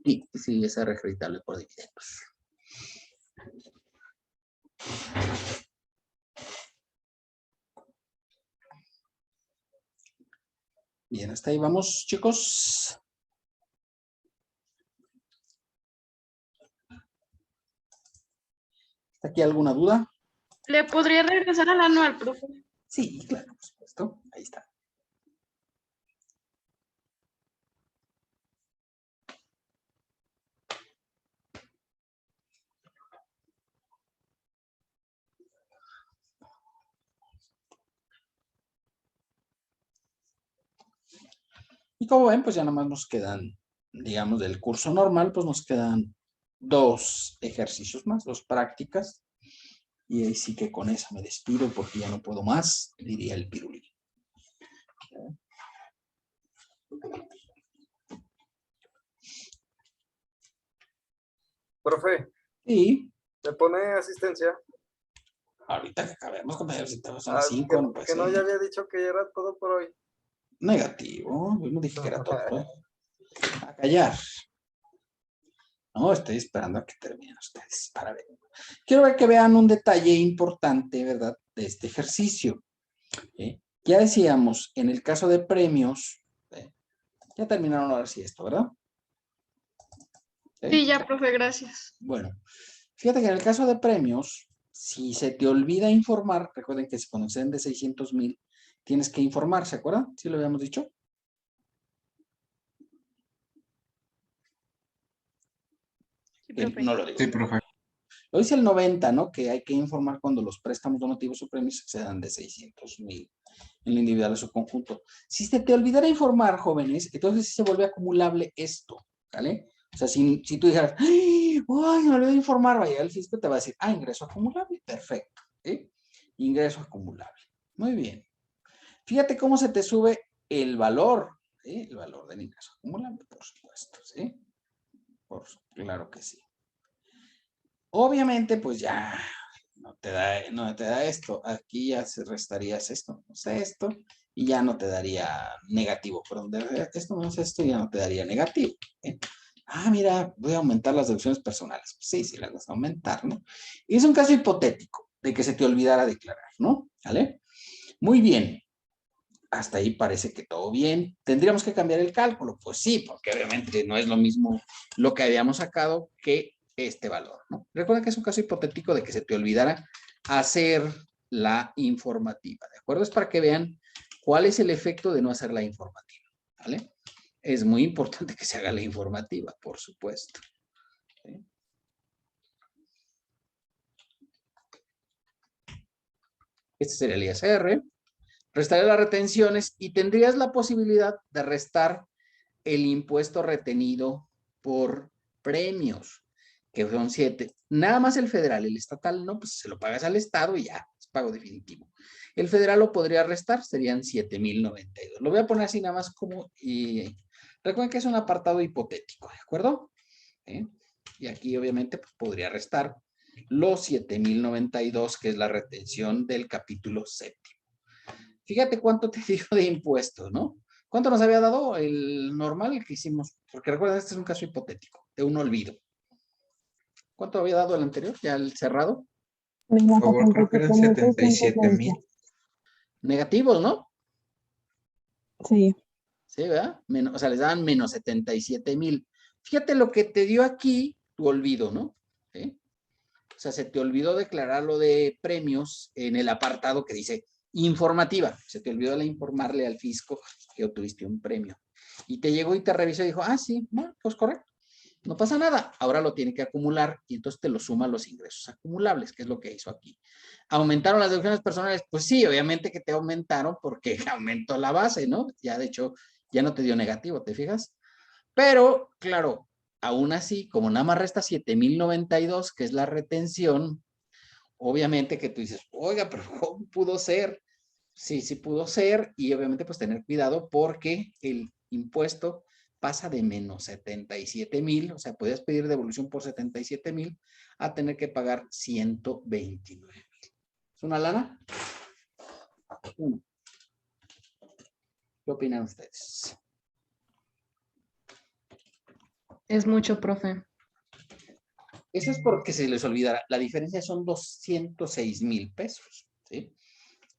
Y sí, ISR acreditable por dividendos. Bien, hasta ahí vamos, chicos. ¿Está aquí alguna duda? ¿Le podría regresar al anual, profe? Sí, claro, por supuesto. Ahí está. Y como ven, pues ya nada más nos quedan, digamos, del curso normal, pues nos quedan 2 ejercicios más, 2 prácticas. Y ahí sí que con eso me despido porque ya no puedo más, diría el pirulí. Profe, Y ¿me pone asistencia? ahorita que acabemos, compañeros, si estamos son Ah, las 5, no puede que no, ser. ya había dicho que ya era todo por hoy. Negativo, yo no dije que era todo. A callar. No, estoy esperando a que terminen ustedes para ver. Quiero ver que vean un detalle importante, ¿verdad? De este ejercicio. Ya decíamos, en el caso de premios, ya terminaron ahora sí esto, ¿verdad? Sí, ya, profe, gracias. Bueno, fíjate que en el caso de premios, si se te olvida informar, recuerden que cuando exceden de 600,000, tienes que informar, ¿se acuerdan? ¿Sí lo habíamos dicho? Sí, profe. No lo digo. Sí, profe. Lo dice el 90, ¿no? Que hay que informar cuando los préstamos donativos o premios excedan de 600,000 en lo individual o su conjunto. Si se te olvidara informar, jóvenes, entonces sí se vuelve acumulable esto, ¿vale? O sea, si tú dijeras, ¡ay, me olvidé de informar! Vaya, el fisco te va a decir, ingreso acumulable, perfecto, ¿sí? Ingreso acumulable. Muy bien. Fíjate cómo se te sube el valor, ¿sí? El valor del ingreso acumulable, por supuesto, ¿sí? Claro que sí. Obviamente, pues ya no te da esto. Aquí ya se restarías esto, o sea, esto, y ya no te daría negativo. Perdón, esto menos esto ya no te daría negativo. ¿Eh? Mira, voy a aumentar las deducciones personales. Sí, sí, las vas a aumentar, ¿no? Y es un caso hipotético de que se te olvidara declarar, ¿no? ¿Vale? Muy bien. Hasta ahí parece que todo bien. ¿Tendríamos que cambiar el cálculo? Pues sí, porque obviamente no es lo mismo lo que habíamos sacado que este valor, ¿no? Recuerda que es un caso hipotético de que se te olvidara hacer la informativa, ¿de acuerdo? Es para que vean cuál es el efecto de no hacer la informativa, ¿vale? Es muy importante que se haga la informativa, por supuesto. ¿Sí? Este sería el ISR. Restaré las retenciones y tendrías la posibilidad de restar el impuesto retenido por premios, que son 7. Nada más el federal, el estatal no, pues se lo pagas al estado y ya, es pago definitivo. El federal lo podría restar, serían 7,092. Lo voy a poner así nada más como, y recuerden que es un apartado hipotético, ¿de acuerdo? Y aquí obviamente pues, podría restar los 7,092, que es la retención del capítulo 7. Fíjate cuánto te dio de impuestos, ¿no? ¿Cuánto nos había dado el normal que hicimos? Porque recuerda, este es un caso hipotético, de un olvido. ¿Cuánto había dado el anterior? Ya el cerrado. Por favor, creo que eran 77,000. Negativos, ¿no? Sí. Sí, ¿verdad? O sea, les daban menos 77,000. Fíjate lo que te dio aquí tu olvido, ¿no? ¿Sí? O sea, se te olvidó declarar lo de premios en el apartado que dice informativa. Se te olvidó informarle al fisco que obtuviste un premio. Y te llegó y te revisó y dijo, sí, bueno, pues correcto. No pasa nada. Ahora lo tiene que acumular y entonces te lo suma los ingresos acumulables, que es lo que hizo aquí. ¿Aumentaron las deducciones personales? Pues sí, obviamente que te aumentaron porque aumentó la base, ¿no? Ya de hecho, ya no te dio negativo, ¿te fijas? Pero, claro, aún así, como nada más resta 7,092, que es la retención, obviamente que tú dices, oiga, pero ¿cómo pudo ser? Sí, sí pudo ser, y obviamente pues tener cuidado porque el impuesto pasa de menos 77,000, o sea, podías pedir devolución por 77,000 a tener que pagar 129,000. ¿Es una lana? ¿Qué opinan ustedes? Es mucho, profe. Eso es porque se les olvidará. La diferencia son 206,000 pesos, ¿sí?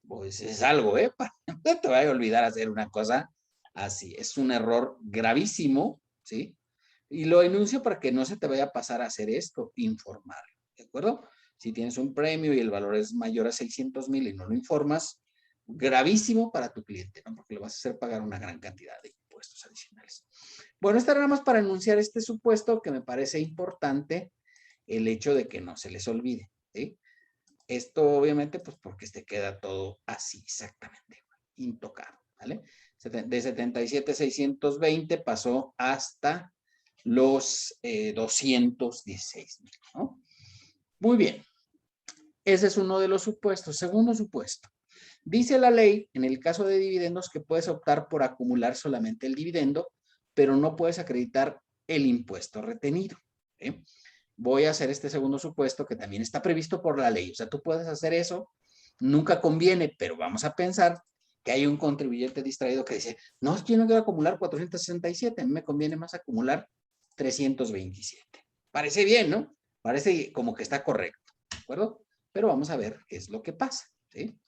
Pues es algo, no te vaya a olvidar hacer una cosa así. Es un error gravísimo, ¿sí? Y lo enuncio para que no se te vaya a pasar a hacer esto, informar, ¿de acuerdo? Si tienes un premio y el valor es mayor a 600,000 y no lo informas, gravísimo para tu cliente, ¿no? Porque le vas a hacer pagar una gran cantidad de impuestos adicionales. Bueno, esto era nada más para enunciar este supuesto que me parece importante, el hecho de que no se les olvide, ¿sí? Esto obviamente pues porque te queda todo así exactamente, intocado, ¿vale? De 77,620 pasó hasta los 216,000, ¿no? Muy bien. Ese es uno de los supuestos. Segundo supuesto. Dice la ley, en el caso de dividendos, que puedes optar por acumular solamente el dividendo, pero no puedes acreditar el impuesto retenido. ¿Sí? Voy a hacer este segundo supuesto que también está previsto por la ley. O sea, tú puedes hacer eso, nunca conviene, pero vamos a pensar que hay un contribuyente distraído que dice, no, yo no quiero acumular 467, a mí me conviene más acumular 327. Parece bien, ¿no? Parece como que está correcto, ¿de acuerdo? Pero vamos a ver qué es lo que pasa, ¿sí?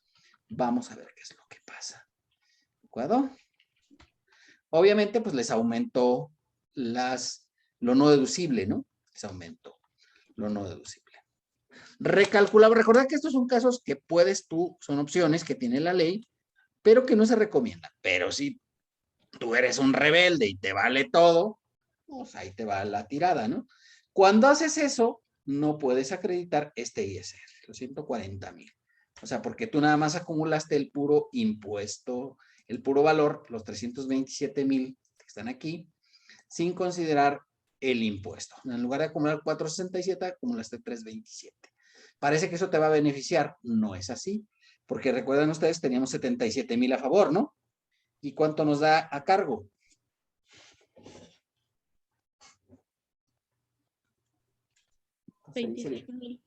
Vamos a ver qué es lo que pasa, ¿de acuerdo? Obviamente, pues les aumentó lo no deducible, ¿no? Les aumentó lo no deducible. Recalculable. Recordad que estos son casos que puedes tú, son opciones que tiene la ley, pero que no se recomiendan. Pero si tú eres un rebelde y te vale todo, pues ahí te va la tirada, ¿no? Cuando haces eso, no puedes acreditar este ISR, los 140,000. O sea, porque tú nada más acumulaste el puro impuesto, el puro valor, los 327,000 que están aquí, sin considerar el impuesto. En lugar de acumular 467, acumulaste 327. Parece que eso te va a beneficiar. No es así. Porque recuerden ustedes, teníamos 77,000 a favor, ¿no? ¿Y cuánto nos da a cargo? Ahí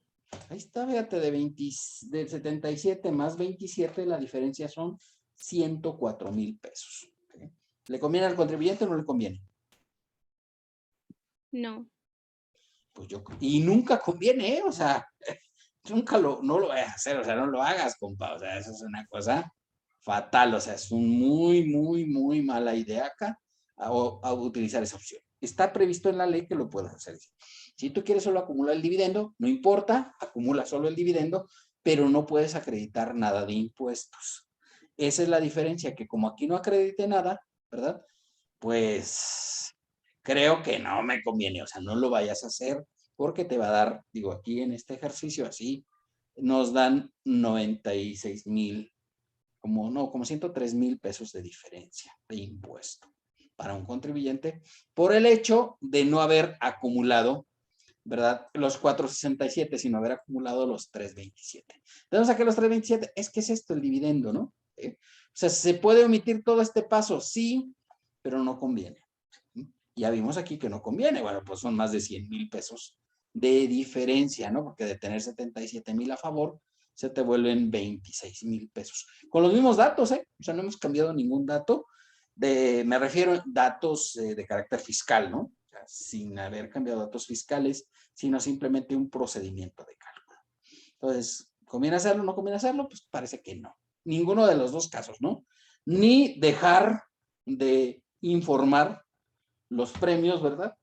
está, fíjate, del 77 más 27, la diferencia son 104,000 pesos. ¿Okay? ¿Le conviene al contribuyente o no le conviene? No. Pues y nunca conviene, ¿eh? O sea, nunca no lo vayas a hacer, o sea, no lo hagas, compa, o sea, eso es una cosa fatal, o sea, es un muy mala idea acá a utilizar esa opción. Está previsto en la ley que lo puedas hacer. Si tú quieres solo acumular el dividendo, no importa, acumula solo el dividendo, pero no puedes acreditar nada de impuestos. Esa es la diferencia, que como aquí no acredite nada, ¿verdad? Pues creo que no me conviene, o sea, no lo vayas a hacer porque te va a dar, digo, aquí en este ejercicio así, nos dan 96,000, como 103,000 pesos de diferencia de impuesto para un contribuyente por el hecho de no haber acumulado, ¿verdad? Los 467, sino haber acumulado los 327. ¿De dónde saqué los 327? Es que es esto, el dividendo, ¿no? O sea, ¿se puede omitir todo este paso? Sí, pero no conviene. Ya vimos aquí que no conviene. Bueno, pues son más de 100,000 pesos de diferencia, ¿no? Porque de tener 77,000 a favor, se te vuelven 26,000 pesos. Con los mismos datos, ¿eh? O sea, no hemos cambiado ningún dato. Me refiero a datos de carácter fiscal, ¿no? O sea, sin haber cambiado datos fiscales, sino simplemente un procedimiento de cálculo. Entonces, ¿conviene hacerlo o no conviene hacerlo? Pues parece que no. Ninguno de los dos casos, ¿no? Ni dejar de informar los premios, ¿verdad?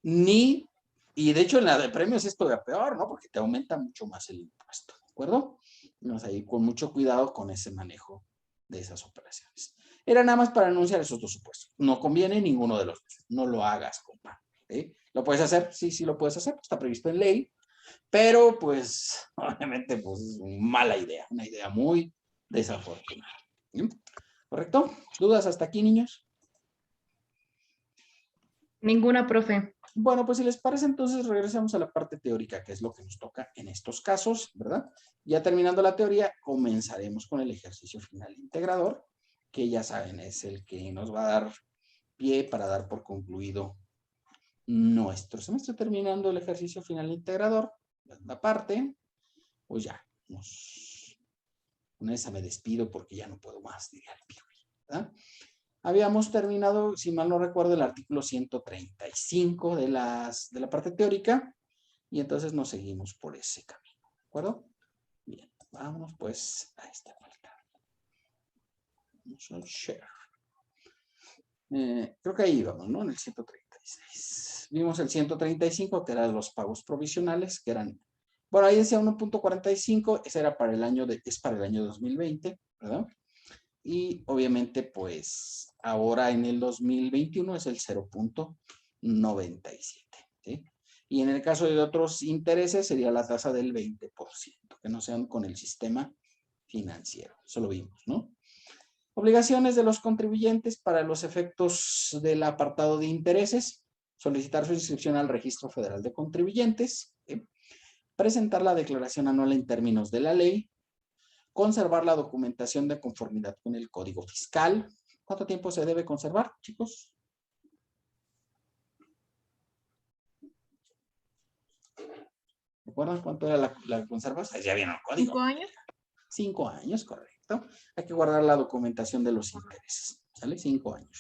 Y de hecho en la de premios es todavía peor, ¿no? Porque te aumenta mucho más el impuesto, ¿de acuerdo? Vamos a ir con mucho cuidado con ese manejo de esas operaciones. Era nada más para anunciar esos dos supuestos. No conviene ninguno de los dos. No lo hagas, compa. ¿Sí? ¿Lo puedes hacer? Sí, sí lo puedes hacer. Está previsto en ley. Pero, pues, obviamente, pues, es una mala idea. Una idea muy desafortunada. ¿Sí? ¿Correcto? ¿Dudas hasta aquí, niños? Ninguna, profe. Bueno, pues si les parece, entonces regresamos a la parte teórica, que es lo que nos toca en estos casos, ¿verdad? Ya terminando la teoría, comenzaremos con el ejercicio final integrador, que ya saben, es el que nos va a dar pie para dar por concluido nuestro semestre. Terminando el ejercicio final integrador, la parte, pues ya, con esa me despido porque ya no puedo más, diría el Pirri, ¿verdad? Habíamos terminado, si mal no recuerdo, el artículo 135 de la parte teórica y entonces nos seguimos por ese camino, ¿de acuerdo? Bien, vámonos pues a esta vuelta. Vamos a share. Creo que ahí íbamos, ¿no? En el 136. Vimos el 135, que eran los pagos provisionales, que eran, bueno, ahí decía 1.45, ese era para el año, es para el año 2020, ¿verdad? Y obviamente, pues, ahora en el 2021 es el 0.97, ¿sí? Y en el caso de otros intereses sería la tasa del 20%, que no sean con el sistema financiero. Eso lo vimos, ¿no? Obligaciones de los contribuyentes para los efectos del apartado de intereses. Solicitar su inscripción al Registro Federal de Contribuyentes. Presentar la declaración anual en términos de la ley. Conservar la documentación de conformidad con el Código Fiscal. ¿Cuánto tiempo se debe conservar, chicos? ¿Recuerdan cuánto era la conservación? Ya vieron el código. 5 años. 5 años, correcto. Hay que guardar la documentación de los intereses. ¿Sale? 5 años.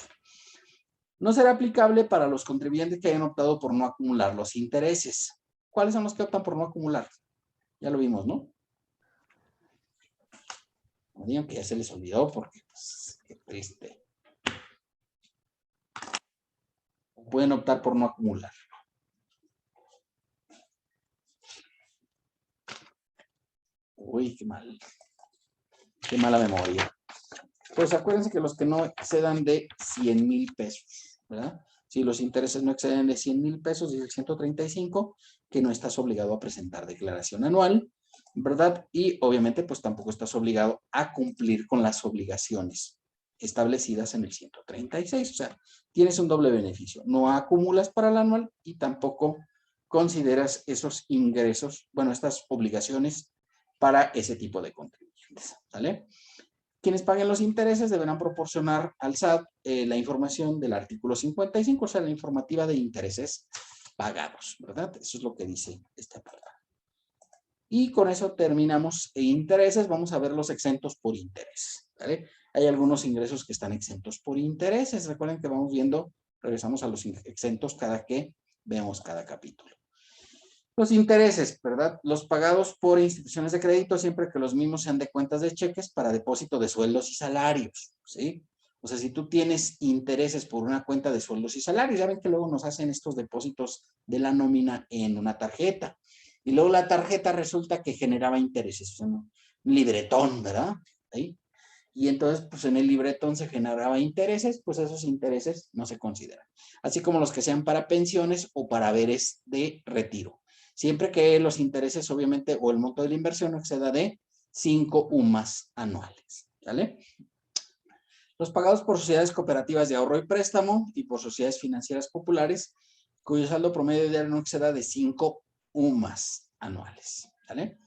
No será aplicable para los contribuyentes que hayan optado por no acumular los intereses. ¿Cuáles son los que optan por no acumular? Ya lo vimos, ¿no? No digan que ya se les olvidó porque, pues, qué triste. Pueden optar por no acumular. Uy, qué mal. Qué mala memoria. Pues acuérdense que los que no excedan de 100,000 pesos, ¿verdad? Si los intereses no exceden de 100,000 pesos, dice el 135, que no estás obligado a presentar declaración anual, ¿verdad? Y obviamente, pues tampoco estás obligado a cumplir con las obligaciones establecidas en el 136. O sea, tienes un doble beneficio. No acumulas para el anual y tampoco consideras esos ingresos, bueno, estas obligaciones para ese tipo de contribuyentes, ¿vale? Quienes paguen los intereses deberán proporcionar al SAT la información del artículo 55, o sea, la informativa de intereses pagados, ¿verdad? Eso es lo que dice este apartado. Y con eso terminamos intereses. Vamos a ver los exentos por intereses, ¿vale? Hay algunos ingresos que están exentos por intereses. Recuerden que vamos viendo, regresamos a los exentos cada que veamos cada capítulo. Los intereses, ¿verdad? Los pagados por instituciones de crédito siempre que los mismos sean de cuentas de cheques para depósito de sueldos y salarios, ¿sí? O sea, si tú tienes intereses por una cuenta de sueldos y salarios, ya ven que luego nos hacen estos depósitos de la nómina en una tarjeta. Y luego la tarjeta resulta que generaba intereses, o sea, un libretón, ¿verdad? ¿Sí? Y entonces, pues en el libretón se generaba intereses, pues esos intereses no se consideran. Así como los que sean para pensiones o para haberes de retiro. Siempre que los intereses, obviamente, o el monto de la inversión no exceda de 5 UMAS anuales, ¿vale? Los pagados por sociedades cooperativas de ahorro y préstamo y por sociedades financieras populares, cuyo saldo promedio diario no exceda de 5 UMAS anuales, ¿vale?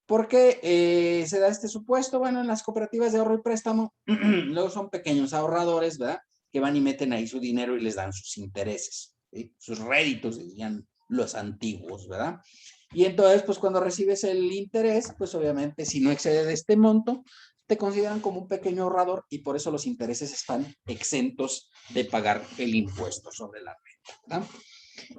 ¿Por qué se da este supuesto? Bueno, en las cooperativas de ahorro y préstamo, luego son pequeños ahorradores, ¿verdad? Que van y meten ahí su dinero y les dan sus intereses, ¿sí? Sus réditos, dirían los antiguos, ¿verdad? Y entonces, pues cuando recibes el interés, pues obviamente si no excede de este monto, te consideran como un pequeño ahorrador y por eso los intereses están exentos de pagar el impuesto sobre la renta, ¿verdad?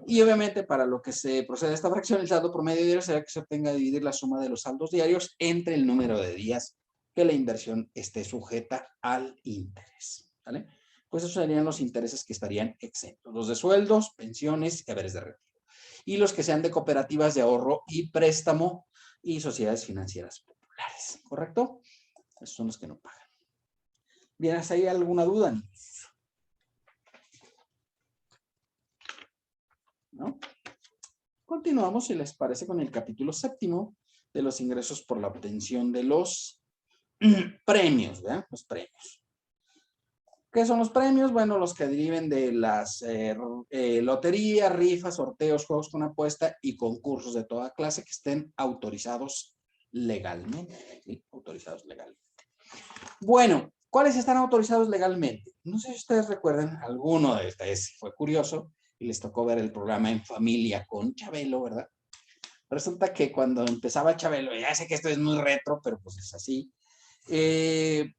Y obviamente para lo que se procede a esta fracción, el saldo promedio diario será que se obtenga a dividir la suma de los saldos diarios entre el número de días que la inversión esté sujeta al interés, ¿vale? Pues esos serían los intereses que estarían exentos, los de sueldos, pensiones y haberes de retiro. Y los que sean de cooperativas de ahorro y préstamo y sociedades financieras populares, ¿correcto? Esos son los que no pagan. Bien, ¿hasta ahí alguna duda, niños? ¿No? Continuamos, si les parece, con el capítulo 7 de los ingresos por la obtención de los premios, ¿verdad? Los premios. ¿Qué son los premios? Bueno, los que deriven de las loterías, rifas, sorteos, juegos con apuesta y concursos de toda clase que estén autorizados legalmente. ¿Sí? Autorizados legalmente. Bueno, ¿cuáles están autorizados legalmente? No sé si ustedes recuerdan, alguno de ustedes fue curioso y les tocó ver el programa En Familia con Chabelo, ¿verdad? Resulta que cuando empezaba Chabelo, ya sé que esto es muy retro, pero pues es así,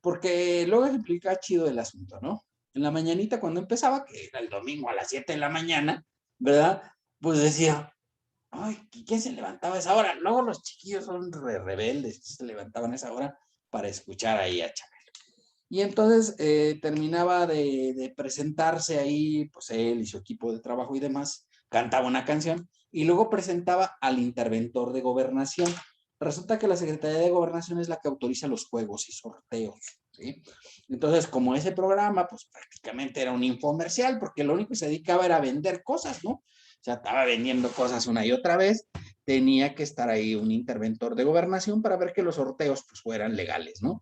porque luego se explica chido el asunto, ¿no? En la mañanita cuando empezaba, que era el domingo a las 7 de la mañana, ¿verdad? Pues decía, ay, ¿quién se levantaba a esa hora? Luego los chiquillos son rebeldes, se levantaban a esa hora para escuchar ahí a Chabelo. Y entonces terminaba de presentarse ahí, pues él y su equipo de trabajo y demás, cantaba una canción y luego presentaba al interventor de gobernación. Resulta que la Secretaría de Gobernación es la que autoriza los juegos y sorteos, ¿sí? Entonces, como ese programa, pues prácticamente era un infomercial, porque lo único que se dedicaba era a vender cosas, ¿no? O sea, estaba vendiendo cosas una y otra vez, tenía que estar ahí un interventor de gobernación para ver que los sorteos pues fueran legales, ¿no?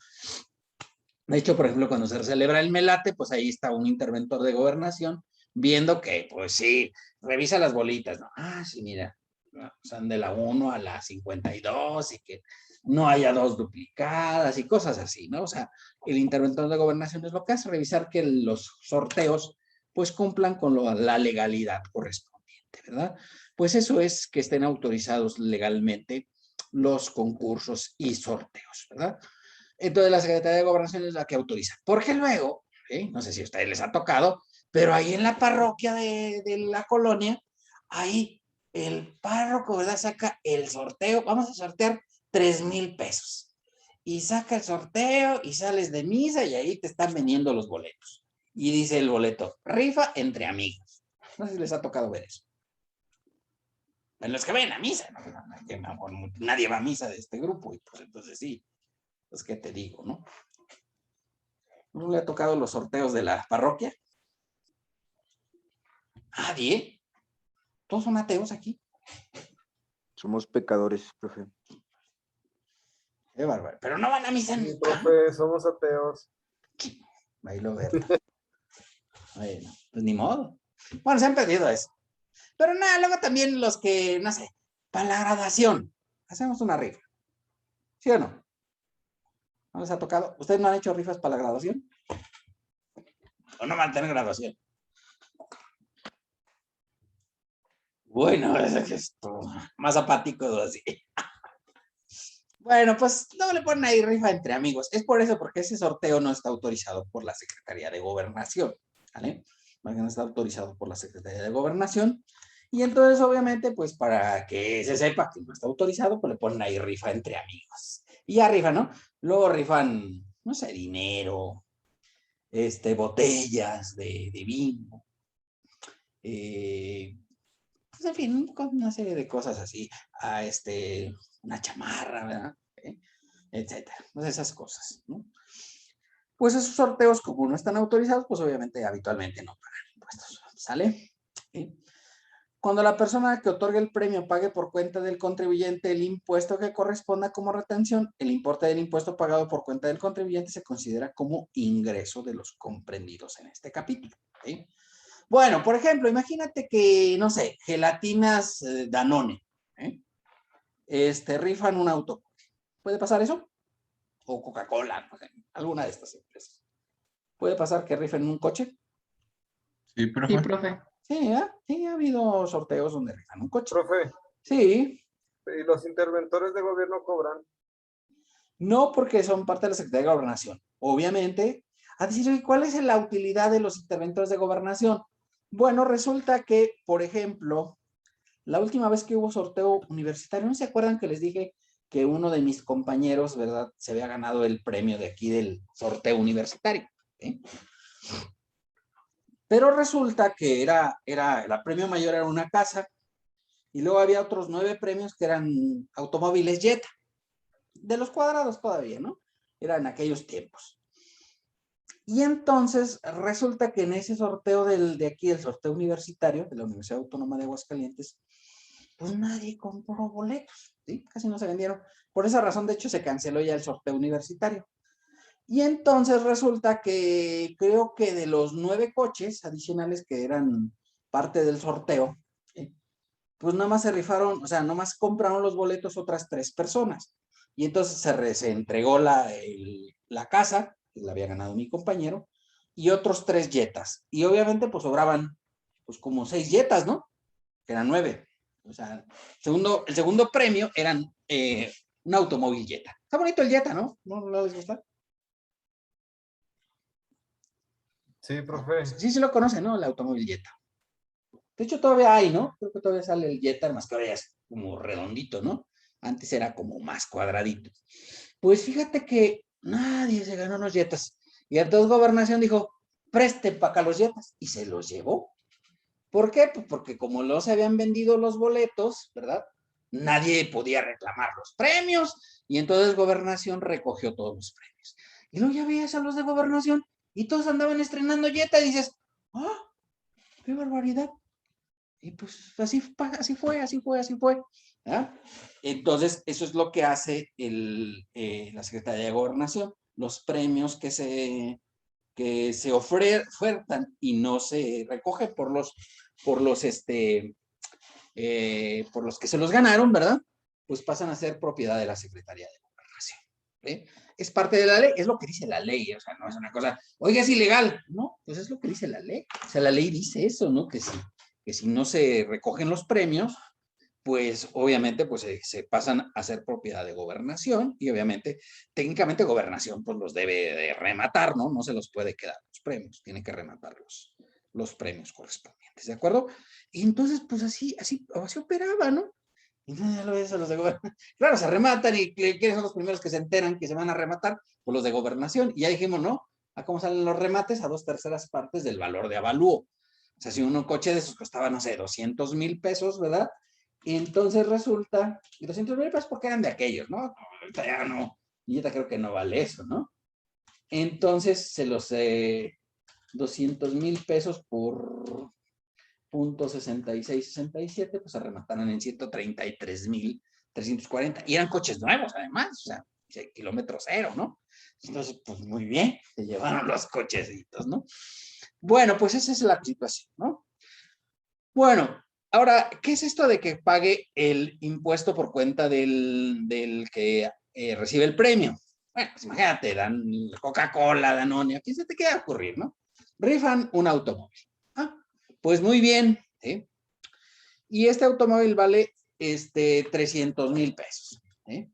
De hecho, por ejemplo, cuando se celebra el Melate, pues ahí está un interventor de gobernación viendo que, pues sí, revisa las bolitas, ¿no? Ah, sí, mira, ¿no? Son de la 1 a la 52 y que no haya dos duplicadas y cosas así, ¿no? O sea, el interventor de gobernación es lo que hace, revisar que los sorteos pues cumplan con la legalidad correspondiente, ¿verdad? Pues eso es que estén autorizados legalmente los concursos y sorteos, ¿verdad? Entonces la Secretaría de Gobernación es la que autoriza. Porque luego, no sé si a ustedes les ha tocado, pero ahí en la parroquia de la colonia, ahí el párroco, ¿verdad? Saca el sorteo, vamos a sortear 3,000 pesos. Y saca el sorteo y sales de misa y ahí te están vendiendo los boletos. Y dice el boleto, rifa entre amigos. No sé si les ha tocado ver eso. En los que ven a misa, ¿no? Nadie va a misa de este grupo, y pues entonces sí. Pues, ¿qué te digo, no? ¿No le ha tocado los sorteos de la parroquia? ¿Nadie? ¿Todos son ateos aquí? Somos pecadores, profe. Qué bárbaro. Pero no van a misa. Sí, profe, somos ateos. Bailo verde. Bueno, pues ni modo. Bueno, se han perdido eso. Pero nada, luego también los que, no sé, para la graduación, hacemos una rifa. ¿Sí o no? ¿No les ha tocado? ¿Ustedes no han hecho rifas para la graduación? ¿O no van a tener graduación? Bueno, es que esto más apático así. Bueno, pues no le ponen ahí rifa entre amigos. Es por eso, porque ese sorteo no está autorizado por la Secretaría de Gobernación, ¿vale? Porque no está autorizado por la Secretaría de Gobernación. Y entonces, obviamente, pues para que se sepa que no está autorizado, pues le ponen ahí rifa entre amigos. Y ya rifan, ¿no? Luego rifan, no sé, dinero, botellas de vino, pues en fin, una serie de cosas así, una chamarra, ¿verdad? Etcétera, pues esas cosas, ¿no? Pues esos sorteos, como no están autorizados, pues obviamente habitualmente no pagan impuestos, ¿sale? ¿Sí? Cuando la persona que otorga el premio pague por cuenta del contribuyente el impuesto que corresponda como retención, el importe del impuesto pagado por cuenta del contribuyente se considera como ingreso de los comprendidos en este capítulo, ¿sí? Bueno, por ejemplo, imagínate que, no sé, gelatinas Danone, rifan un auto. ¿Puede pasar eso? O Coca-Cola, no sé, alguna de estas empresas. ¿Puede pasar que rifen un coche? Sí, profe. Sí, profe. Sí, sí, ha habido sorteos donde rifan un coche. Profe, Sí. ¿y los interventores de gobierno cobran? No, porque son parte de la Secretaría de Gobernación. Obviamente, a decir, ¿cuál es la utilidad de los interventores de gobernación? Bueno, resulta que, por ejemplo, la última vez que hubo sorteo universitario, ¿no se acuerdan que les dije que uno de mis compañeros, ¿verdad?, se había ganado el premio de aquí del sorteo universitario? ¿Sí? Pero resulta que el premio mayor era una casa y luego había otros 9 premios que eran automóviles Jetta, de los cuadrados todavía, ¿no? Era en aquellos tiempos. Y entonces resulta que en ese sorteo de aquí, el sorteo universitario de la Universidad Autónoma de Aguascalientes, pues nadie compró boletos, ¿sí? Casi no se vendieron. Por esa razón, de hecho, se canceló ya el sorteo universitario. Y entonces resulta que creo que de los 9 coches adicionales que eran parte del sorteo, pues nada más se rifaron, o sea, nada más compraron los boletos otras 3 personas. Y entonces se entregó la casa, que la había ganado mi compañero, y otros 3 Jettas. Y obviamente pues sobraban pues como 6 Jettas, ¿no? Que eran 9. O sea, el segundo premio eran un automóvil Jetta. Está bonito el Jetta, ¿no? ¿No les gusta? Sí, profe. Sí lo conocen, ¿no? El automóvil Jetta. De hecho, todavía hay, ¿no? Creo que todavía sale el Jetta, más que ahora ya es como redondito, ¿no? Antes era como más cuadradito. Pues fíjate que nadie se ganó los Jettas. Y entonces Gobernación dijo, preste para acá los Jettas. Y se los llevó. ¿Por qué? Pues porque como no se habían vendido los boletos, ¿verdad? Nadie podía reclamar los premios. Y entonces Gobernación recogió todos los premios. Y luego ya veías a los de Gobernación y todos andaban estrenando Jetta y dices, ¡ah! ¡Qué barbaridad! Y pues así fue. ¿Ah? Entonces, eso es lo que hace la Secretaría de Gobernación. los premios que se ofertan y no se recogen por los que se los ganaron, ¿verdad? Pues pasan a ser propiedad de la Secretaría de Gobernación. ¿Sí? Es parte de la ley, es lo que dice la ley, o sea, no es una cosa, oiga, es ilegal, no, pues es lo que dice la ley, o sea, la ley dice eso, ¿no? Que si no se recogen los premios, pues obviamente pues se pasan a ser propiedad de Gobernación y obviamente técnicamente Gobernación pues los debe de rematar, ¿no? No se los puede quedar los premios, tiene que rematar los premios correspondientes, ¿de acuerdo? Y entonces pues así operaba, ¿no? Y entonces ya lo ves a los de Gobernación. Claro, se rematan y ¿quiénes son los primeros que se enteran que se van a rematar? Pues los de Gobernación. Y ya dijimos, ¿no? ¿A cómo salen los remates? A 2/3 partes del valor de avalúo. O sea, si un coche de esos costaba, no sé, 200,000 pesos, ¿verdad? Y entonces resulta, y 200,000 pesos porque eran de aquellos, ¿no? Ahorita ya no, y yo creo que no vale eso, ¿no? Entonces se los 200,000 pesos por .6667, pues se remataron en 133,340. Y eran coches nuevos, además, o sea, kilómetro cero, ¿no? Entonces, pues muy bien, se llevaron los cochecitos, ¿no? Bueno, pues esa es la situación, ¿no? Bueno, ahora, ¿qué es esto de que pague el impuesto por cuenta del que recibe el premio? Bueno, pues imagínate, dan Coca-Cola, Danone, aquí se te queda ocurrir, ¿no? Rifan un automóvil. Ah, pues muy bien, ¿sí? Y este automóvil vale 300,000 pesos, ¿sí?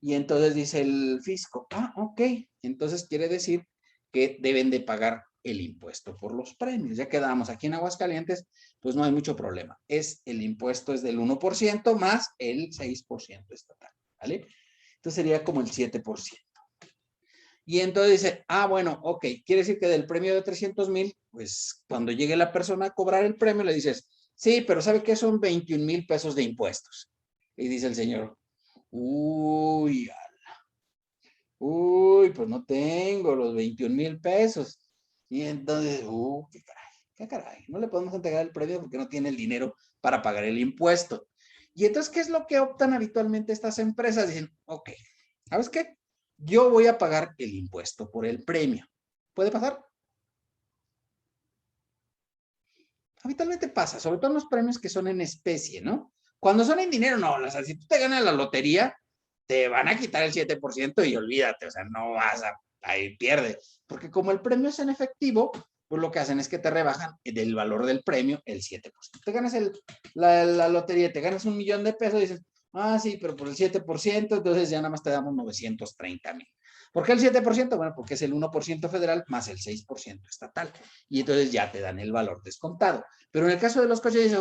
Y entonces dice el fisco, ok, entonces quiere decir que deben de pagar el impuesto por los premios. Ya quedamos aquí en Aguascalientes, pues no hay mucho problema. El impuesto es del 1% más el 6% estatal, ¿vale? Entonces sería como el 7%. Y entonces dice, bueno, ok, quiere decir que del premio de 300,000, pues cuando llegue la persona a cobrar el premio le dices, sí, pero ¿sabe qué? Son 21,000 pesos de impuestos. Y dice el señor, uy, pues no tengo los 21,000 pesos. Y entonces, qué caray, no le podemos entregar el premio porque no tiene el dinero para pagar el impuesto. Y entonces, ¿qué es lo que optan habitualmente estas empresas? Dicen, ok, ¿sabes qué? Yo voy a pagar el impuesto por el premio. ¿Puede pasar? Habitualmente pasa, sobre todo en los premios que son en especie, ¿no? Cuando son en dinero, no. O sea, si tú te ganas la lotería, te van a quitar el 7% y olvídate, o sea, no vas ahí pierde. Porque como el premio es en efectivo, pues lo que hacen es que te rebajan del valor del premio el 7%. Te ganas la lotería, te ganas 1,000,000 de pesos y dices, sí, pero por el 7%, entonces ya nada más te damos 930,000. ¿Por qué el 7%? Bueno, porque es el 1% federal más el 6% estatal. Y entonces ya te dan el valor descontado. Pero en el caso de los coches, dice,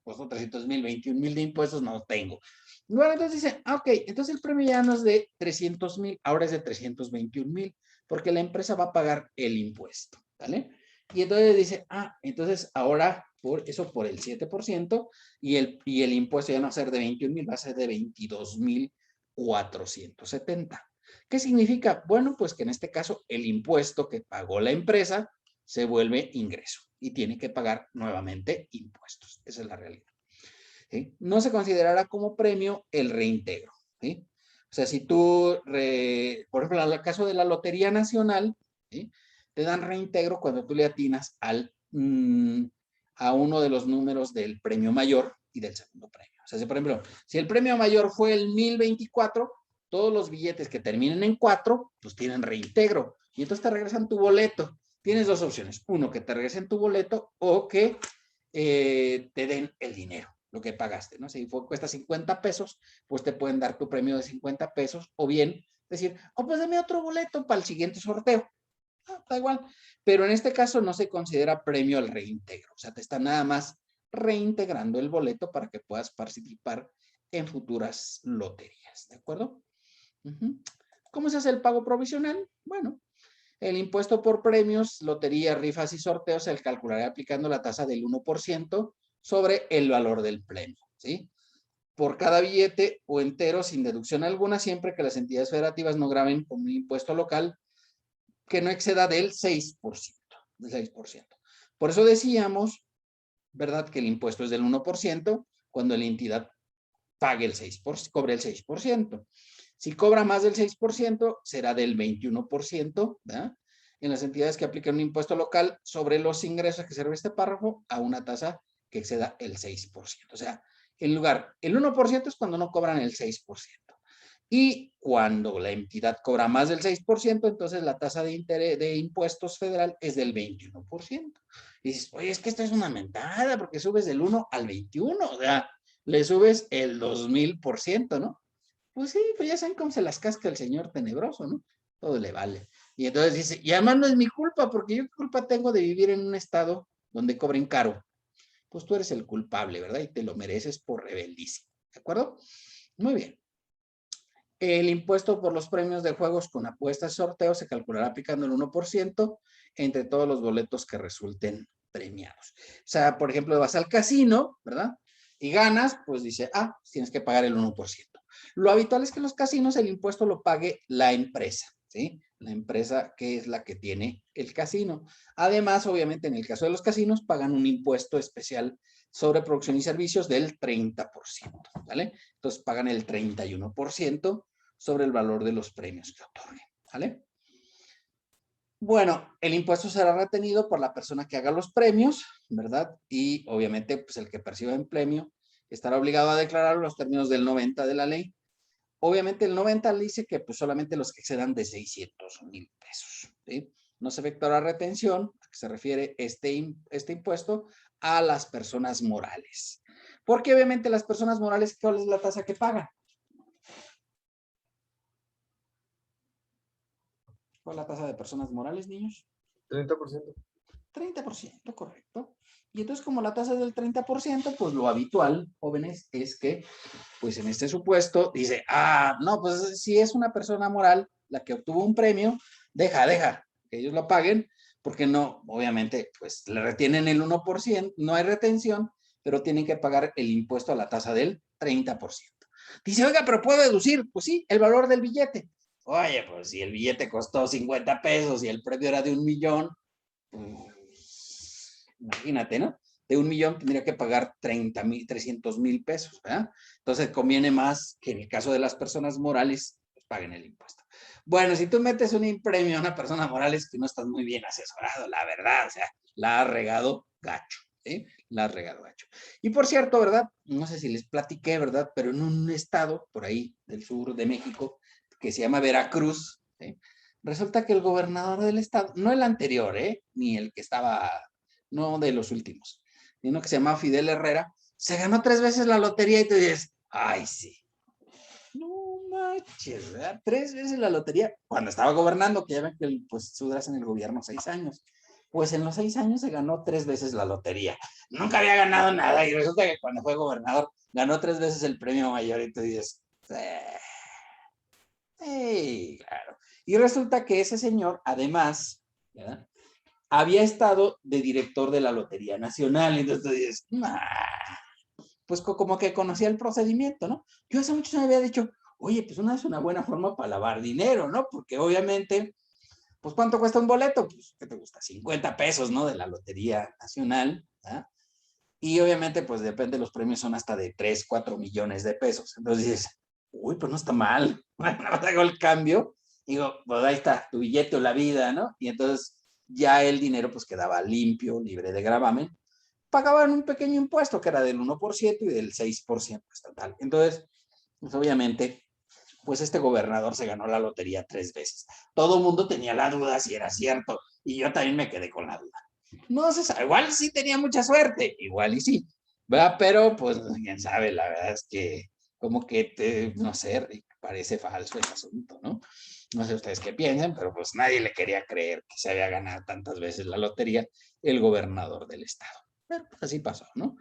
pues son 300,000, 21,000 de impuestos, no tengo. Bueno, entonces dice, ok, entonces el premio ya no es de 300,000, ahora es de 321,000, porque la empresa va a pagar el impuesto, ¿vale? Y entonces dice, entonces ahora por el 7%, y el impuesto ya no va a ser de 21,000, va a ser de 22,470. ¿Qué significa? Bueno, pues que en este caso el impuesto que pagó la empresa se vuelve ingreso y tiene que pagar nuevamente impuestos. Esa es la realidad. ¿Sí? No se considerará como premio el reintegro. ¿Sí? O sea, si tú, por ejemplo, en el caso de la Lotería Nacional, ¿sí? Te dan reintegro cuando tú le atinas a uno de los números del premio mayor y del segundo premio. O sea, si, por ejemplo, si el premio mayor fue el 1024, todos los billetes que terminen en 4, pues tienen reintegro. Y entonces te regresan tu boleto. Tienes dos opciones. Uno, que te regresen tu boleto o que te den el dinero, lo que pagaste, ¿no? Si cuesta 50 pesos, pues te pueden dar tu premio de 50 pesos o bien decir, pues dame otro boleto para el siguiente sorteo. Da igual. Pero en este caso no se considera premio al reintegro. O sea, te está nada más reintegrando el boleto para que puedas participar en futuras loterías. ¿De acuerdo? ¿Cómo se hace el pago provisional? Bueno, el impuesto por premios, loterías, rifas y sorteos se calculará aplicando la tasa del 1% sobre el valor del premio, ¿sí? Por cada billete o entero sin deducción alguna, siempre que las entidades federativas no graben con un impuesto local que no exceda del 6%. Por eso decíamos, ¿verdad? Que el impuesto es del 1% cuando la entidad pague el 6%, cobre el 6%. Si cobra más del 6%, será del 21%, ¿verdad? En las entidades que aplican un impuesto local sobre los ingresos que sirve este párrafo a una tasa que exceda el 6%. O sea, en lugar, el 1% es cuando no cobran el 6%. Y cuando la entidad cobra más del 6%, entonces la tasa de interés de impuestos federal es del 21%. Y dices, oye, es que esto es una mentada porque subes del 1 al 21, o sea, le subes el 2000%, ¿no? Pues sí, pues ya saben cómo se las casca el señor tenebroso, ¿no? Todo le vale. Y entonces dice, y además no es mi culpa, porque yo qué culpa tengo de vivir en un estado donde cobren caro. Pues tú eres el culpable, ¿verdad? Y te lo mereces por rebeldicia, ¿de acuerdo? Muy bien. El impuesto por los premios de juegos con apuestas y sorteos se calculará aplicando el 1% entre todos los boletos que resulten premiados. O sea, por ejemplo, vas al casino, ¿verdad? Y ganas, pues dice, tienes que pagar el 1%. Lo habitual es que en los casinos el impuesto lo pague la empresa, ¿sí? La empresa que es la que tiene el casino. Además, obviamente, en el caso de los casinos, pagan un impuesto especial sobre producción y servicios del 30%, ¿vale? Entonces, pagan el 31% sobre el valor de los premios que otorguen, ¿vale? Bueno, el impuesto será retenido por la persona que haga los premios, ¿verdad? Y obviamente, pues el que perciba el premio estará obligado a declarar los términos del 90 de la ley. Obviamente el 90 dice que pues solamente los que excedan de 600,000 pesos, ¿sí? No se efectuará retención, a que se refiere este impuesto, a las personas morales. Porque obviamente las personas morales, ¿cuál es la tasa que pagan? ¿Cuál es la tasa de personas morales, niños? 30%. 30%, correcto. Y entonces, como la tasa es del 30%, pues lo habitual, jóvenes, es que, pues en este supuesto, dice, no, pues si es una persona moral la que obtuvo un premio, deja que ellos lo paguen, porque no, obviamente, pues le retienen el 1%, no hay retención, pero tienen que pagar el impuesto a la tasa del 30%. Dice, oiga, pero ¿puedo deducir? Pues sí, el valor del billete. Oye, pues si el billete costó 50 pesos y el premio era de 1,000,000, imagínate, ¿no? De 1,000,000 tendría que pagar 300,000 pesos, ¿verdad? Entonces conviene más que en el caso de las personas morales, pues paguen el impuesto. Bueno, si tú metes un premio a una persona moral es que no estás muy bien asesorado, la verdad, o sea, la has regado gacho, ¿sí? La has regado gacho. Y por cierto, ¿verdad? No sé si les platiqué, ¿verdad? Pero en un estado por ahí del sur de México, que se llama Veracruz, ¿sí? Resulta que el gobernador del estado, no el anterior, ni el que estaba, no de los últimos, sino que se llama Fidel Herrera, se ganó 3 veces la lotería y tú dices, ay, sí. No manches, ¿verdad? 3 veces la lotería cuando estaba gobernando, que ya ven que pues duras en el gobierno 6 años. Pues en los 6 años se ganó 3 veces la lotería. Nunca había ganado nada y resulta que cuando fue gobernador ganó 3 veces el premio mayor y tú dices, claro. Y resulta que ese señor, además, ¿verdad? Había estado de director de la Lotería Nacional. Entonces tú dices, pues como que conocía el procedimiento, ¿no? Yo hace mucho me había dicho, oye, pues es una buena forma para lavar dinero, ¿no? Porque obviamente, pues ¿cuánto cuesta un boleto? Pues, ¿qué te gusta? 50 pesos, ¿no? De la Lotería Nacional, ¿verdad? Y obviamente, pues depende, los premios son hasta de 3, 4 millones de pesos. Entonces dices, uy, pues no está mal. Hago el cambio, digo, pues ahí está, tu billete o la vida, ¿no? Y entonces ya el dinero pues quedaba limpio, libre de gravamen. Pagaban un pequeño impuesto que era del 1% y del 6% estatal. Entonces, pues obviamente, pues este gobernador se ganó la lotería 3 veces. Todo el mundo tenía la duda si era cierto y yo también me quedé con la duda. No se sabe, igual sí tenía mucha suerte, igual y sí, ¿verdad? Pero pues quién sabe, la verdad es que como que, no sé, parece falso ese asunto, ¿no? No sé ustedes qué piensan, pero pues nadie le quería creer que se había ganado tantas veces la lotería el gobernador del estado. Pero pues así pasó, ¿no?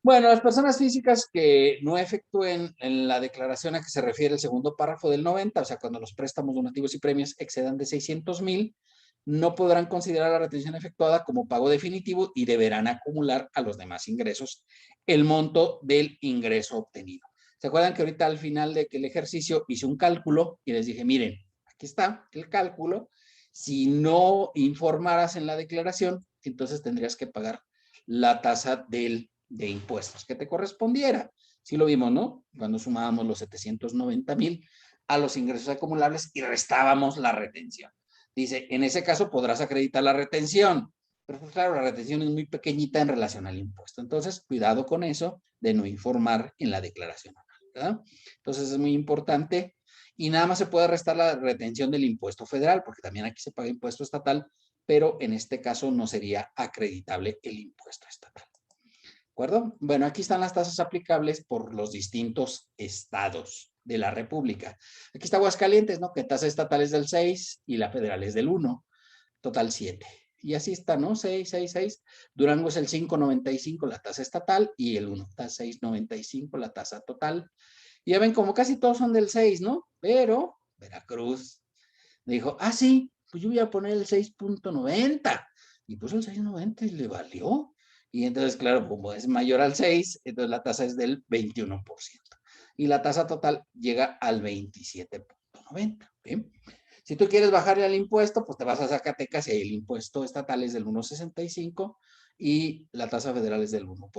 Bueno, las personas físicas que no efectúen en la declaración a que se refiere el segundo párrafo del 90, o sea, cuando los préstamos, donativos y premios excedan de 600,000, no podrán considerar la retención efectuada como pago definitivo y deberán acumular a los demás ingresos el monto del ingreso obtenido. ¿Se acuerdan que ahorita al final de que el ejercicio hice un cálculo y les dije, miren, aquí está el cálculo, si no informaras en la declaración, entonces tendrías que pagar la tasa de impuestos que te correspondiera. Sí lo vimos, ¿no? Cuando sumábamos los 790,000 a los ingresos acumulables y restábamos la retención. Dice, en ese caso podrás acreditar la retención, pero pues, claro, la retención es muy pequeñita en relación al impuesto. Entonces, cuidado con eso de no informar en la declaración anual, ¿verdad? Entonces, es muy importante. Y nada más se puede restar la retención del impuesto federal, porque también aquí se paga impuesto estatal, pero en este caso no sería acreditable el impuesto estatal. ¿De acuerdo? Bueno, aquí están las tasas aplicables por los distintos estados de la República. Aquí está Aguascalientes, ¿no? Que tasa estatal es del 6 y la federal es del 1, total 7. Y así está, ¿no? 6, 6, 6. Durango es el 5.95 la tasa estatal y el 1 está 6.95 la tasa total. Y ya ven, como casi todos son del 6, ¿no? Pero Veracruz dijo, ah, sí, pues yo voy a poner el 6.90. Y puso el 6.90 y le valió. Y entonces, claro, como es mayor al 6, entonces la tasa es del 21%. Y la tasa total llega al 27.90. ¿Bien? Si tú quieres bajarle al impuesto, pues te vas a Zacatecas y ahí el impuesto estatal es del 1.65 y la tasa federal es del 1%.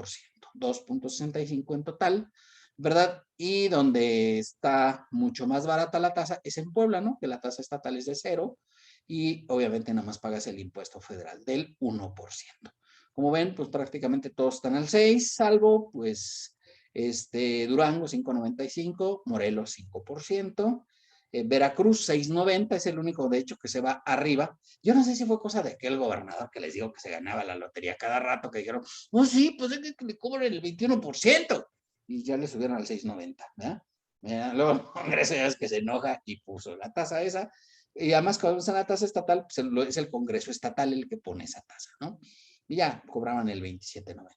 2.65 en total, ¿verdad? Y donde está mucho más barata la tasa es en Puebla, ¿no? Que la tasa estatal es de 0 y obviamente nada más pagas el impuesto federal del 1%. Como ven, pues prácticamente todos están al 6, salvo pues Durango 5.95, Morelos 5%, Veracruz 6.90 es el único de hecho que se va arriba. Yo no sé si fue cosa de aquel gobernador que les digo que se ganaba la lotería cada rato, que dijeron, oh sí, pues es que le cobran el 21%. Y ya le subieron al 6.90, ¿verdad? Luego el Congreso ya es que se enoja y puso la tasa esa. Y además cuando usan la tasa estatal, pues es el Congreso estatal el que pone esa tasa, ¿no? Y ya cobraban el 27.90.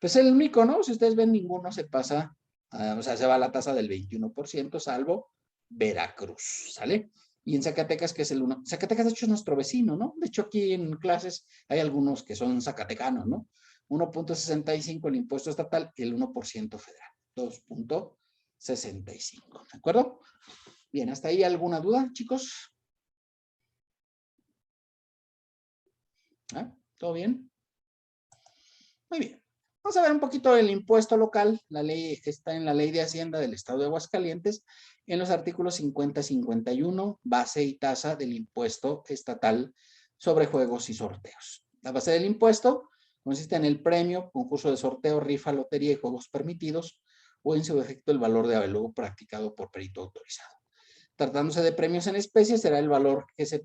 Pues el único, ¿no? Si ustedes ven, ninguno se pasa, o sea, se va a la tasa del 21%, salvo Veracruz, ¿sale? Y en Zacatecas, que es el 1. Zacatecas, de hecho, es nuestro vecino, ¿no? De hecho, aquí en clases hay algunos que son zacatecanos, ¿no? 1.65 el impuesto estatal y el 1% federal. 2.65, ¿de acuerdo? Bien, ¿hasta ahí alguna duda, chicos? ¿Ah? ¿Todo bien? Muy bien. Vamos a ver un poquito del impuesto local. La ley está en la Ley de Hacienda del Estado de Aguascalientes, en los artículos 50 y 51, base y tasa del impuesto estatal sobre juegos y sorteos. La base del impuesto consiste en el premio, concurso de sorteo, rifa, lotería y juegos permitidos, o en su efecto el valor de avalúo practicado por perito autorizado. Tratándose de premios en especie, será el valor que se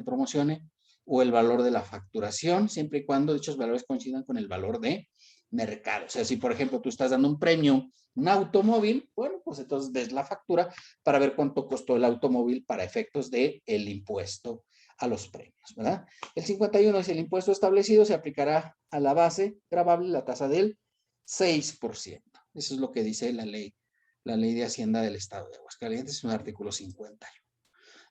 promocione o el valor de la facturación, siempre y cuando dichos valores coincidan con el valor de mercado. O sea, si por ejemplo tú estás dando un premio, un automóvil, bueno, pues entonces des la factura para ver cuánto costó el automóvil para efectos del impuesto a los premios, ¿verdad? El 51 es el impuesto establecido, se aplicará a la base gravable la tasa del 6%. Eso es lo que dice la ley de Hacienda del Estado de Aguascalientes, es un artículo 51.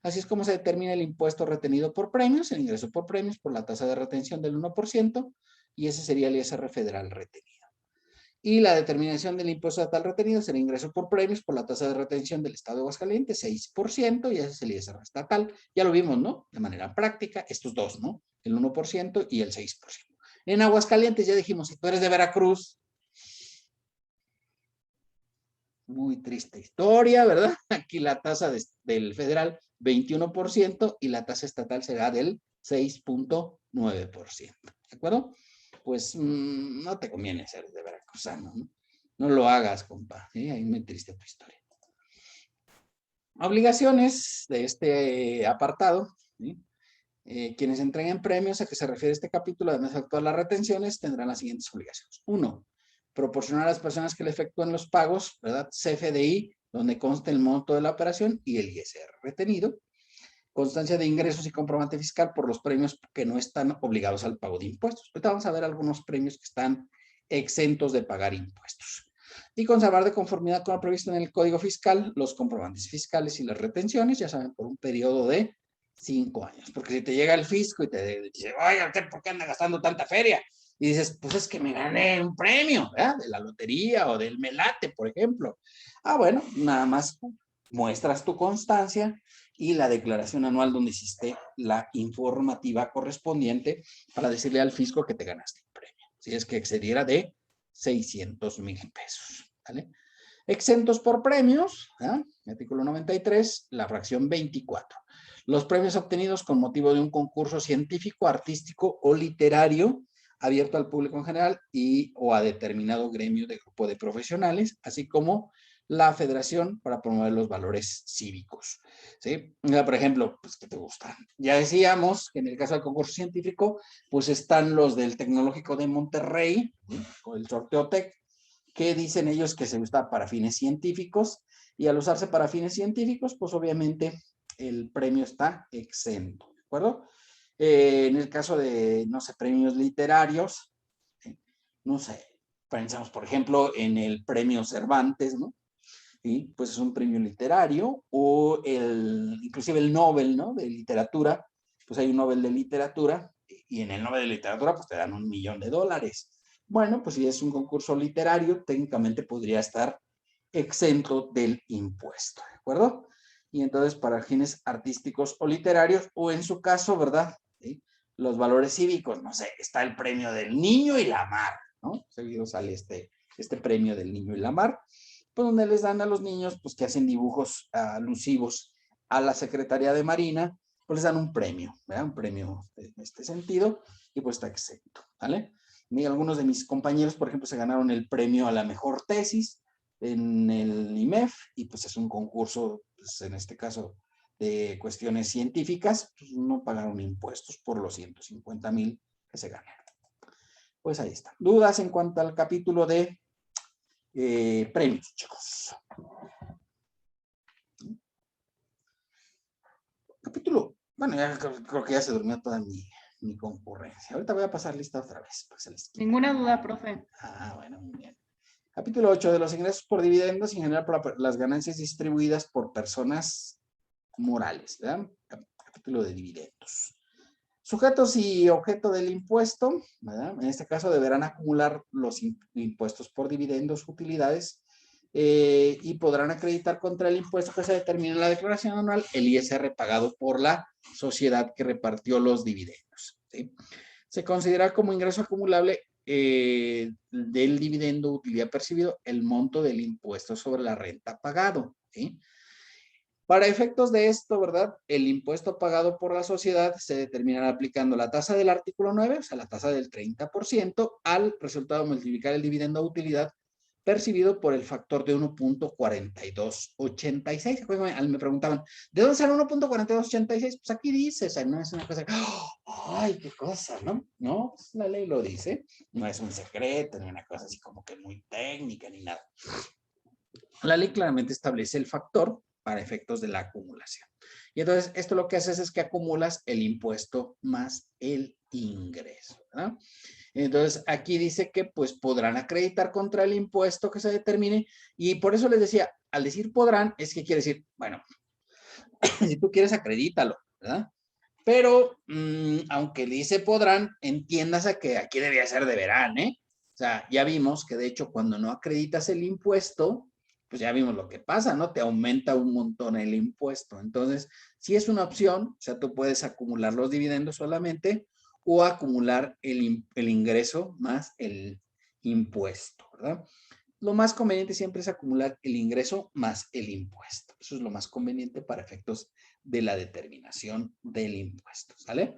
Así es como se determina el impuesto retenido por premios, el ingreso por premios por la tasa de retención del 1%, y ese sería el ISR federal retenido. Y la determinación del impuesto estatal retenido será ingreso por premios por la tasa de retención del Estado de Aguascalientes, 6%, y ese es el ISR estatal. Ya lo vimos, ¿no? De manera práctica, estos dos, ¿no? El 1% y el 6%. En Aguascalientes ya dijimos, si tú eres de Veracruz, muy triste historia, ¿verdad? Aquí la tasa del federal 21% y la tasa estatal será del 6.9%. ¿De acuerdo? Pues no te conviene ser de veracruzano, ¿no? No lo hagas, compa. ¿Sí? Ahí muy triste tu historia. Obligaciones de este apartado. ¿Sí? Quienes entreguen premios a que se refiere este capítulo, además de efectuar las retenciones, tendrán las siguientes obligaciones. 1. Proporcionar a las personas que le efectúen los pagos, ¿verdad? CFDI, donde conste el monto de la operación y el ISR retenido. Constancia de ingresos y comprobante fiscal por los premios que no están obligados al pago de impuestos. Ahorita vamos a ver algunos premios que están exentos de pagar impuestos. Y conservar de conformidad con lo previsto en el Código Fiscal los comprobantes fiscales y las retenciones, ya saben, por un periodo de 5 años. Porque si te llega el fisco y te dice, oye, ¿por qué anda gastando tanta feria? Y dices, pues es que me gané un premio, ¿verdad? De la lotería o del melate, por ejemplo. Ah, bueno, nada más muestras tu constancia y la declaración anual donde hiciste la informativa correspondiente para decirle al fisco que te ganaste un premio. Si es que excediera de 600,000 pesos, ¿vale? Exentos por premios, artículo 93, la fracción 24. Los premios obtenidos con motivo de un concurso científico, artístico o literario abierto al público en general o a determinado gremio de grupo de profesionales, así como la federación para promover los valores cívicos. ¿Sí? Por ejemplo, pues, ¿qué te gusta? Ya decíamos que en el caso del concurso científico, pues están los del Tecnológico de Monterrey, ¿sí? O el Sorteotec, que dicen ellos que se usa para fines científicos, y al usarse para fines científicos, pues obviamente el premio está exento, ¿de acuerdo? En el caso de, no sé, premios literarios, no sé, pensamos por ejemplo en el premio Cervantes, ¿no? Y pues es un premio literario, o inclusive el Nobel, ¿no? De literatura, pues hay un Nobel de literatura, y en el Nobel de literatura pues te dan $1.000.000. Bueno, pues si es un concurso literario, técnicamente podría estar exento del impuesto, ¿de acuerdo? Y entonces para fines artísticos o literarios, o en su caso, ¿verdad? ¿Sí? Los valores cívicos, no sé, está el premio del niño y la mar, ¿no? Seguido sale este premio del niño y la mar, pues donde les dan a los niños, pues que hacen dibujos alusivos a la Secretaría de Marina, pues les dan un premio, ¿verdad? Un premio en este sentido, y pues está exento, ¿vale? Y algunos de mis compañeros, por ejemplo, se ganaron el premio a la mejor tesis en el IMEF, y pues es un concurso, pues en este caso, de cuestiones científicas, pues no pagaron impuestos por los 150,000 que se ganaron. Pues ahí está. ¿Dudas en cuanto al capítulo de premios, chicos? Capítulo, bueno, ya creo que ya se durmió toda mi concurrencia. Ahorita voy a pasar lista otra vez. Para que se les quite. Ninguna duda, profe. Bueno, muy bien. Capítulo 8, de los ingresos por dividendos y en general por las ganancias distribuidas por personas morales, ¿verdad? Capítulo de dividendos. Sujetos y objeto del impuesto, ¿verdad? En este caso deberán acumular los impuestos por dividendos, utilidades, y podrán acreditar contra el impuesto que se determine en la declaración anual el ISR pagado por la sociedad que repartió los dividendos, ¿sí? Se considera como ingreso acumulable del dividendo utilidad percibido el monto del impuesto sobre la renta pagado, ¿sí? Para efectos de esto, ¿verdad? El impuesto pagado por la sociedad se determinará aplicando la tasa del artículo 9, o sea, la tasa del 30%, al resultado de multiplicar el dividendo a utilidad percibido por el factor de 1.4286. Me preguntaban, ¿de dónde sale 1.4286? Pues aquí dice, o sea, no es una cosa, ¡ay, qué cosa!, ¿no? No, pues la ley lo dice, no es un secreto, ni una cosa así como que muy técnica, ni nada. La ley claramente establece el factor para efectos de la acumulación. Y entonces, esto lo que haces es que acumulas el impuesto más el ingreso, ¿verdad? Entonces, aquí dice que pues podrán acreditar contra el impuesto que se determine, y por eso les decía, al decir podrán, es que quiere decir, bueno, si tú quieres acredítalo, ¿verdad? Pero, aunque le dice podrán, entiéndase que aquí debía ser deberán, ¿eh? O sea, ya vimos que de hecho cuando no acreditas el impuesto, pues ya vimos lo que pasa, ¿no? Te aumenta un montón el impuesto. Entonces, si es una opción, o sea, tú puedes acumular los dividendos solamente o acumular el ingreso más el impuesto, ¿verdad? Lo más conveniente siempre es acumular el ingreso más el impuesto. Eso es lo más conveniente para efectos de la determinación del impuesto, ¿sale?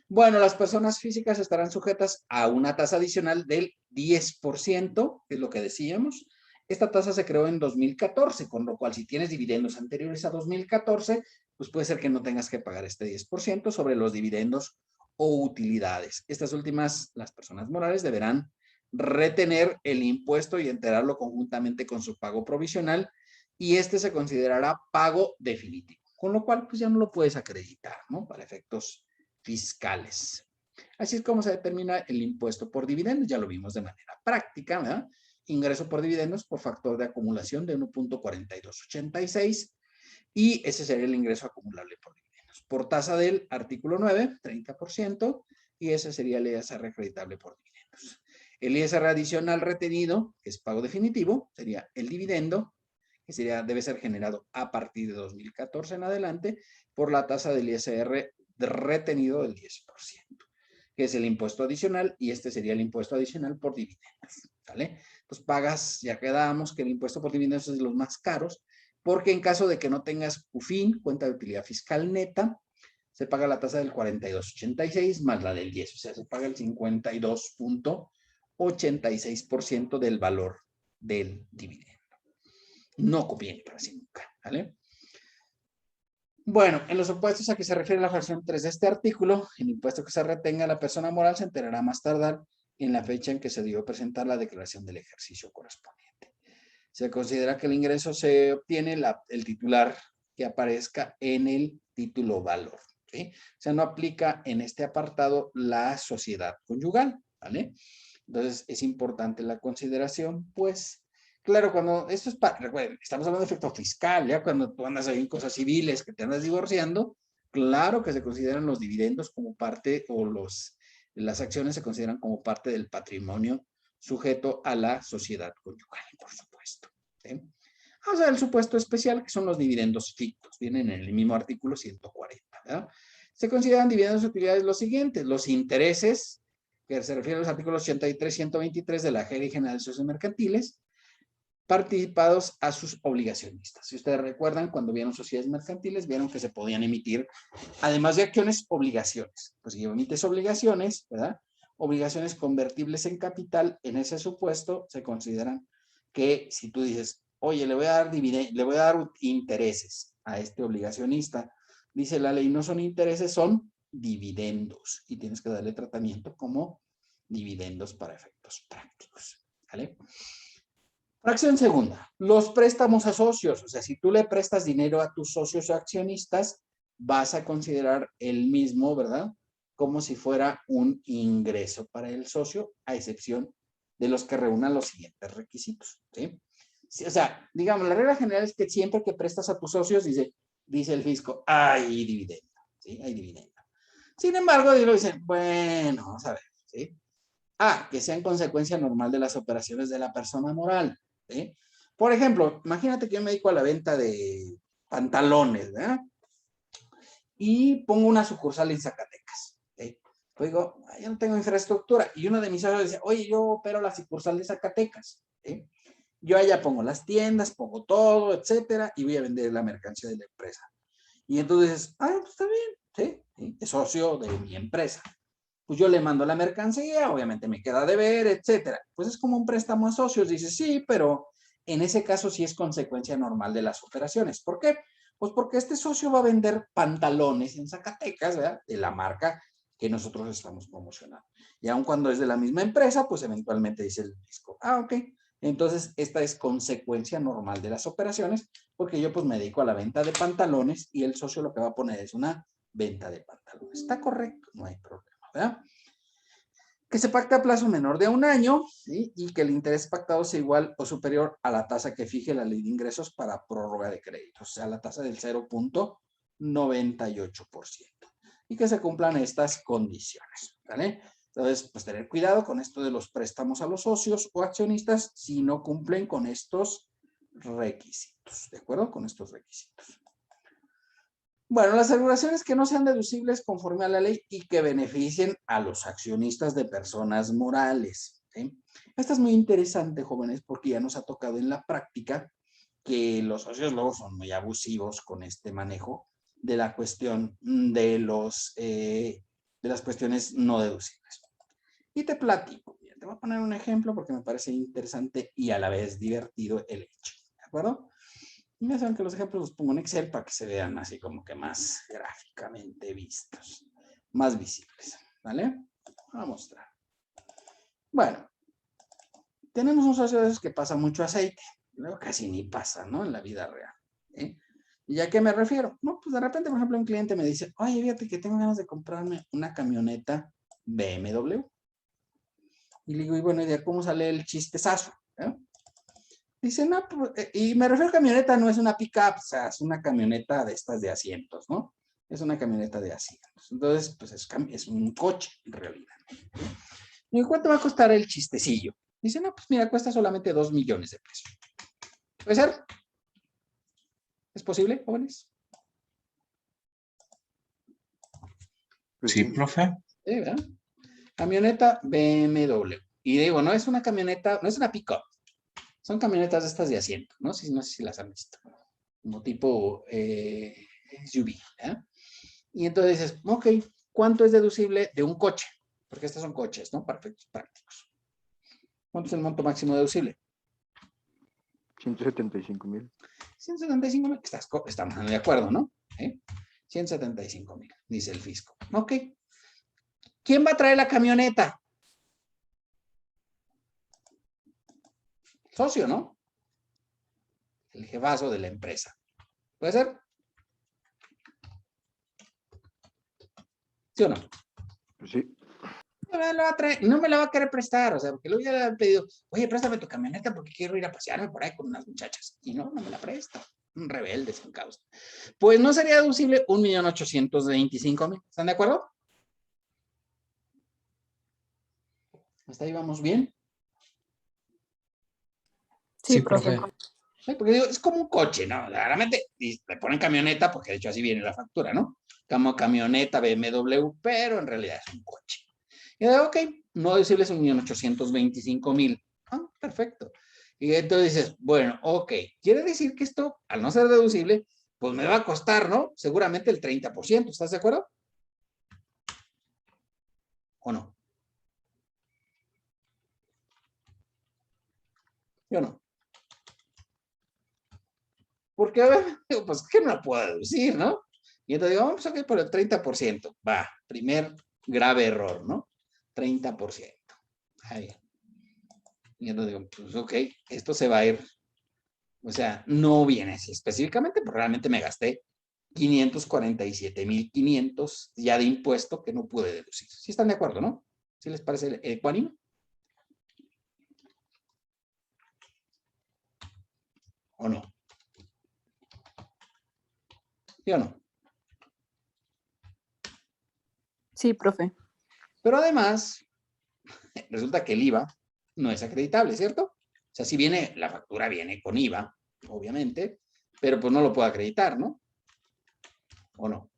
Bueno, las personas físicas estarán sujetas a una tasa adicional del 10%, que es lo que decíamos. Esta tasa se creó en 2014, con lo cual si tienes dividendos anteriores a 2014, pues puede ser que no tengas que pagar este 10% sobre los dividendos o utilidades. Estas últimas, las personas morales deberán retener el impuesto y enterarlo conjuntamente con su pago provisional, y este se considerará pago definitivo, con lo cual pues ya no lo puedes acreditar, ¿no? Para efectos fiscales. Así es como se determina el impuesto por dividendos, ya lo vimos de manera práctica, ¿verdad? Ingreso por dividendos por factor de acumulación de 1.4286, y ese sería el ingreso acumulable por dividendos. Por tasa del artículo 9, 30%, y ese sería el ISR acreditable por dividendos. El ISR adicional retenido, que es pago definitivo, sería el dividendo, que debe ser generado a partir de 2014 en adelante, por la tasa del ISR retenido del 10%. que es el impuesto adicional, y este sería el impuesto adicional por dividendos, ¿vale? Pues pagas, ya quedamos que el impuesto por dividendos es de los más caros, porque en caso de que no tengas UFIN, cuenta de utilidad fiscal neta, se paga la tasa del 42.86 más la del 10, o sea, se paga el 52.86% del valor del dividendo. No conviene para sí nunca, ¿vale? Bueno, en los supuestos a que se refiere la fracción 3 de este artículo, el impuesto que se retenga a la persona moral se enterará más tardar en la fecha en que se dio presentar la declaración del ejercicio correspondiente. Se considera que el ingreso se obtiene el titular que aparezca en el título valor, ¿sí? O sea, no aplica en este apartado la sociedad conyugal, ¿vale? Entonces, es importante la consideración, pues. Claro, cuando esto es recuerden, estamos hablando de efecto fiscal, ya cuando tú andas ahí en cosas civiles, que te andas divorciando, claro que se consideran los dividendos como parte, o las acciones se consideran como parte del patrimonio sujeto a la sociedad conyugal, por supuesto, ¿sí? Vamos a ver el supuesto especial, que son los dividendos fictos, vienen en el mismo artículo 140, ¿verdad? Se consideran dividendos de utilidades los siguientes: los intereses, que se refieren a los artículos 83 y 123 de la Ley General de Sociedades Mercantiles, participados a sus obligacionistas. Si ustedes recuerdan, cuando vieron sociedades mercantiles, vieron que se podían emitir, además de acciones, obligaciones. Pues si emites obligaciones, ¿verdad? Obligaciones convertibles en capital, en ese supuesto se consideran que si tú dices, oye, le voy a dar intereses a este obligacionista, dice la ley, no son intereses, son dividendos, y tienes que darle tratamiento como dividendos para efectos prácticos, ¿vale? Fracción segunda, los préstamos a socios. O sea, si tú le prestas dinero a tus socios o accionistas, vas a considerar el mismo, ¿verdad? Como si fuera un ingreso para el socio, a excepción de los que reúnan los siguientes requisitos, ¿sí? Sí, o sea, digamos, la regla general es que siempre que prestas a tus socios, dice el fisco, hay dividendo, ¿sí? Hay dividendo. Sin embargo, dicen, bueno, vamos a ver, ¿sí? Que sea en consecuencia normal de las operaciones de la persona moral, ¿sí? Por ejemplo, imagínate que yo me dedico a la venta de pantalones, ¿verdad? Y pongo una sucursal en Zacatecas, ¿sí? Pues digo, yo no tengo infraestructura. Y uno de mis socios dice, oye, yo opero la sucursal de Zacatecas, ¿sí? Yo allá pongo las tiendas, pongo todo, etcétera, y voy a vender la mercancía de la empresa. Y entonces dices, pues está bien, ¿sí? Es socio de mi empresa. Pues yo le mando la mercancía, obviamente me queda de ver, etcétera. Pues es como un préstamo a socios. Dice, sí, pero en ese caso sí es consecuencia normal de las operaciones. ¿Por qué? Pues porque este socio va a vender pantalones en Zacatecas, ¿verdad? De la marca que nosotros estamos promocionando. Y aun cuando es de la misma empresa, pues eventualmente dice el fisco, ok. Entonces, esta es consecuencia normal de las operaciones, porque yo pues me dedico a la venta de pantalones y el socio lo que va a poner es una venta de pantalones. Está correcto, no hay problema, ¿verdad? Que se pacte a plazo menor de 1 año, ¿sí? Y que el interés pactado sea igual o superior a la tasa que fije la ley de ingresos para prórroga de créditos, o sea, la tasa del 0.98%. Y que se cumplan estas condiciones, ¿vale? Entonces, pues tener cuidado con esto de los préstamos a los socios o accionistas si no cumplen con estos requisitos, ¿de acuerdo? Con estos requisitos. Bueno, las aseguraciones que no sean deducibles conforme a la ley y que beneficien a los accionistas de personas morales, ¿sí? Esta es muy interesante, jóvenes, porque ya nos ha tocado en la práctica que los socios luego son muy abusivos con este manejo de la cuestión de las cuestiones no deducibles. Y te platico, te voy a poner un ejemplo porque me parece interesante y a la vez divertido el hecho, ¿de acuerdo? Y ya saben que los ejemplos los pongo en Excel para que se vean así como que más gráficamente vistos, más visibles, ¿vale? Voy a mostrar. Bueno, tenemos un socio de esos que pasa mucho aceite, luego casi ni pasa, ¿no? En la vida real, ¿eh? ¿Y a qué me refiero? No, pues de repente, por ejemplo, un cliente me dice, oye, fíjate que tengo ganas de comprarme una camioneta BMW. Y le digo, y bueno, ¿y de cómo sale el chistezazo? ¿Eh? Dice, no, pues, y me refiero a camioneta, no es una pick-up, o sea, es una camioneta de estas de asientos, ¿no? Es una camioneta de asientos. Entonces, pues es un coche, en realidad. ¿Y cuánto va a costar el chistecillo? Dice, no, pues mira, cuesta solamente 2 millones de pesos. ¿Puede ser? ¿Es posible, jóvenes? Pues Sí, sí. profe. ¿Verdad? Camioneta BMW. Y digo, no es una camioneta, no es una pick-up. Son camionetas de estas de asiento, ¿no? No sé si las han visto. Como tipo SUV, ¿eh? Y entonces dices, ok, ¿cuánto es deducible de un coche? Porque estos son coches, ¿no? Para efectos prácticos. ¿Cuánto es el monto máximo deducible? 175,000. 175,000. Estamos de acuerdo, ¿no? 175,000, dice el fisco. Ok. ¿Quién va a traer la camioneta? Socio, ¿no? El jefazo de la empresa. ¿Puede ser? ¿Sí o no? Pues sí. No me la va a querer prestar, o sea, porque luego ya le han pedido, oye, préstame tu camioneta porque quiero ir a pasearme por ahí con unas muchachas. Y no me la presta. Un rebelde sin causa. Pues no sería deducible 1,825,000. ¿Están de acuerdo? ¿Hasta ahí vamos bien? Sí, profe. Porque digo, es como un coche, ¿no? Realmente le ponen camioneta porque de hecho así viene la factura, ¿no? Como camioneta BMW, pero en realidad es un coche. Y digo, ok, no deducible es 1,825,000. Ah, perfecto. Y entonces dices, bueno, ok, quiere decir que esto, al no ser deducible, pues me va a costar, ¿no? Seguramente el 30%. ¿Estás de acuerdo? ¿O no? ¿Sí o no? Porque, a ver, digo, pues, ¿qué no la puedo deducir, no? Y entonces digo, vamos a ir por el 30%. Va, primer grave error, ¿no? 30%. Ahí bien. Y entonces digo, pues, ok, esto se va a ir. O sea, no viene así específicamente, porque realmente me gasté 547,500 ya de impuesto que no pude deducir. ¿Sí están de acuerdo, no? ¿Sí les parece ecuánime? ¿O no? ¿Sí o no? Sí, profe. Pero además, resulta que el IVA no es acreditable, ¿cierto? O sea, si viene, la factura viene con IVA, obviamente, pero pues no lo puedo acreditar, ¿no? ¿O no?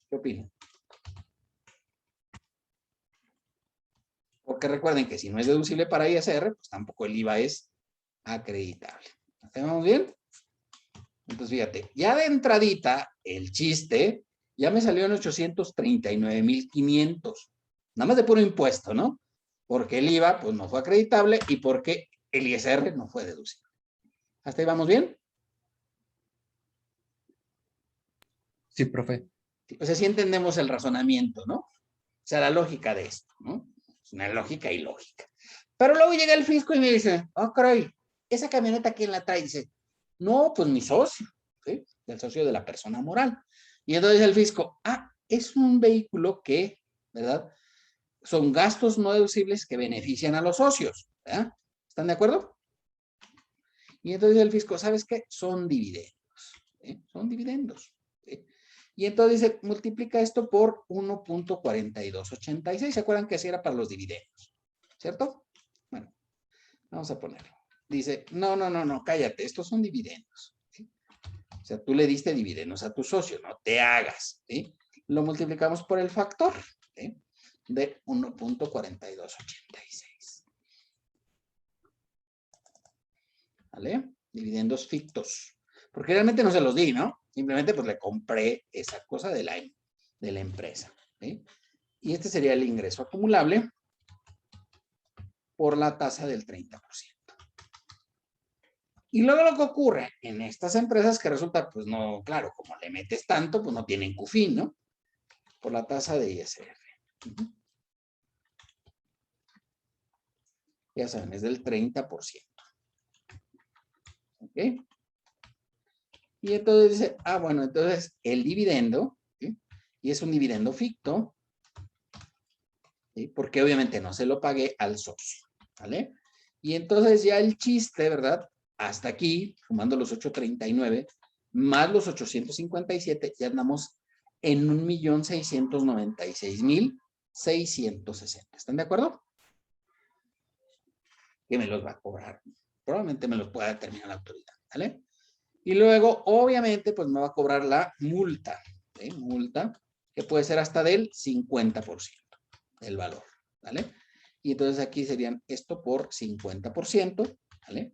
¿Qué opinan? Porque recuerden que si no es deducible para ISR, pues tampoco el IVA es acreditable. ¿Estamos bien? Entonces, fíjate, ya de entradita, el chiste ya me salió en 839,500. Nada más de puro impuesto, ¿no? Porque el IVA, pues, no fue acreditable y porque el ISR no fue deducible. ¿Hasta ahí vamos bien? Sí, profe. O sea, sí entendemos el razonamiento, ¿no? O sea, la lógica de esto, ¿no? Es una lógica ilógica. Pero luego llega el fisco y me dice, oh, caray, ¿esa camioneta quién la trae? Dice, no, pues mi socio, ¿sí? El socio de la persona moral. Y entonces el fisco, es un vehículo que, ¿verdad? Son gastos no deducibles que benefician a los socios, ¿verdad? ¿Están de acuerdo? Y entonces el fisco, ¿sabes qué? Son dividendos, ¿sí? Son dividendos, ¿sí? Y entonces dice, multiplica esto por 1,4286. ¿Se acuerdan que así era para los dividendos? ¿Cierto? Bueno, vamos a ponerlo. Dice, no, cállate, estos son dividendos, ¿sí? O sea, tú le diste dividendos a tu socio, no te hagas, ¿sí? Lo multiplicamos por el factor, ¿sí? De 1,4286. ¿Vale? Dividendos fictos. Porque realmente no se los di, ¿no? Simplemente pues le compré esa cosa de la empresa, ¿sí? Y este sería el ingreso acumulable por la tasa del 30%. Y luego lo que ocurre en estas empresas que resulta, pues no, claro, como le metes tanto, pues no tienen CUFIN, ¿no? Por la tasa de ISR. Ya saben, es del 30%. ¿Ok? Y entonces dice, bueno, entonces el dividendo, ¿sí? Y es un dividendo ficto, ¿sí? Porque obviamente no se lo pagué al socio, ¿vale? Y entonces ya el chiste, ¿verdad? Hasta aquí, sumando los 839, más los 857, ya andamos en 1,696,660. ¿Están de acuerdo? Que me los va a cobrar. Probablemente me los pueda determinar la autoridad, ¿vale? Y luego, obviamente, pues me va a cobrar la multa, ¿sí? Multa que puede ser hasta del 50% del valor, ¿vale? Y entonces aquí serían esto por 50%, ¿vale?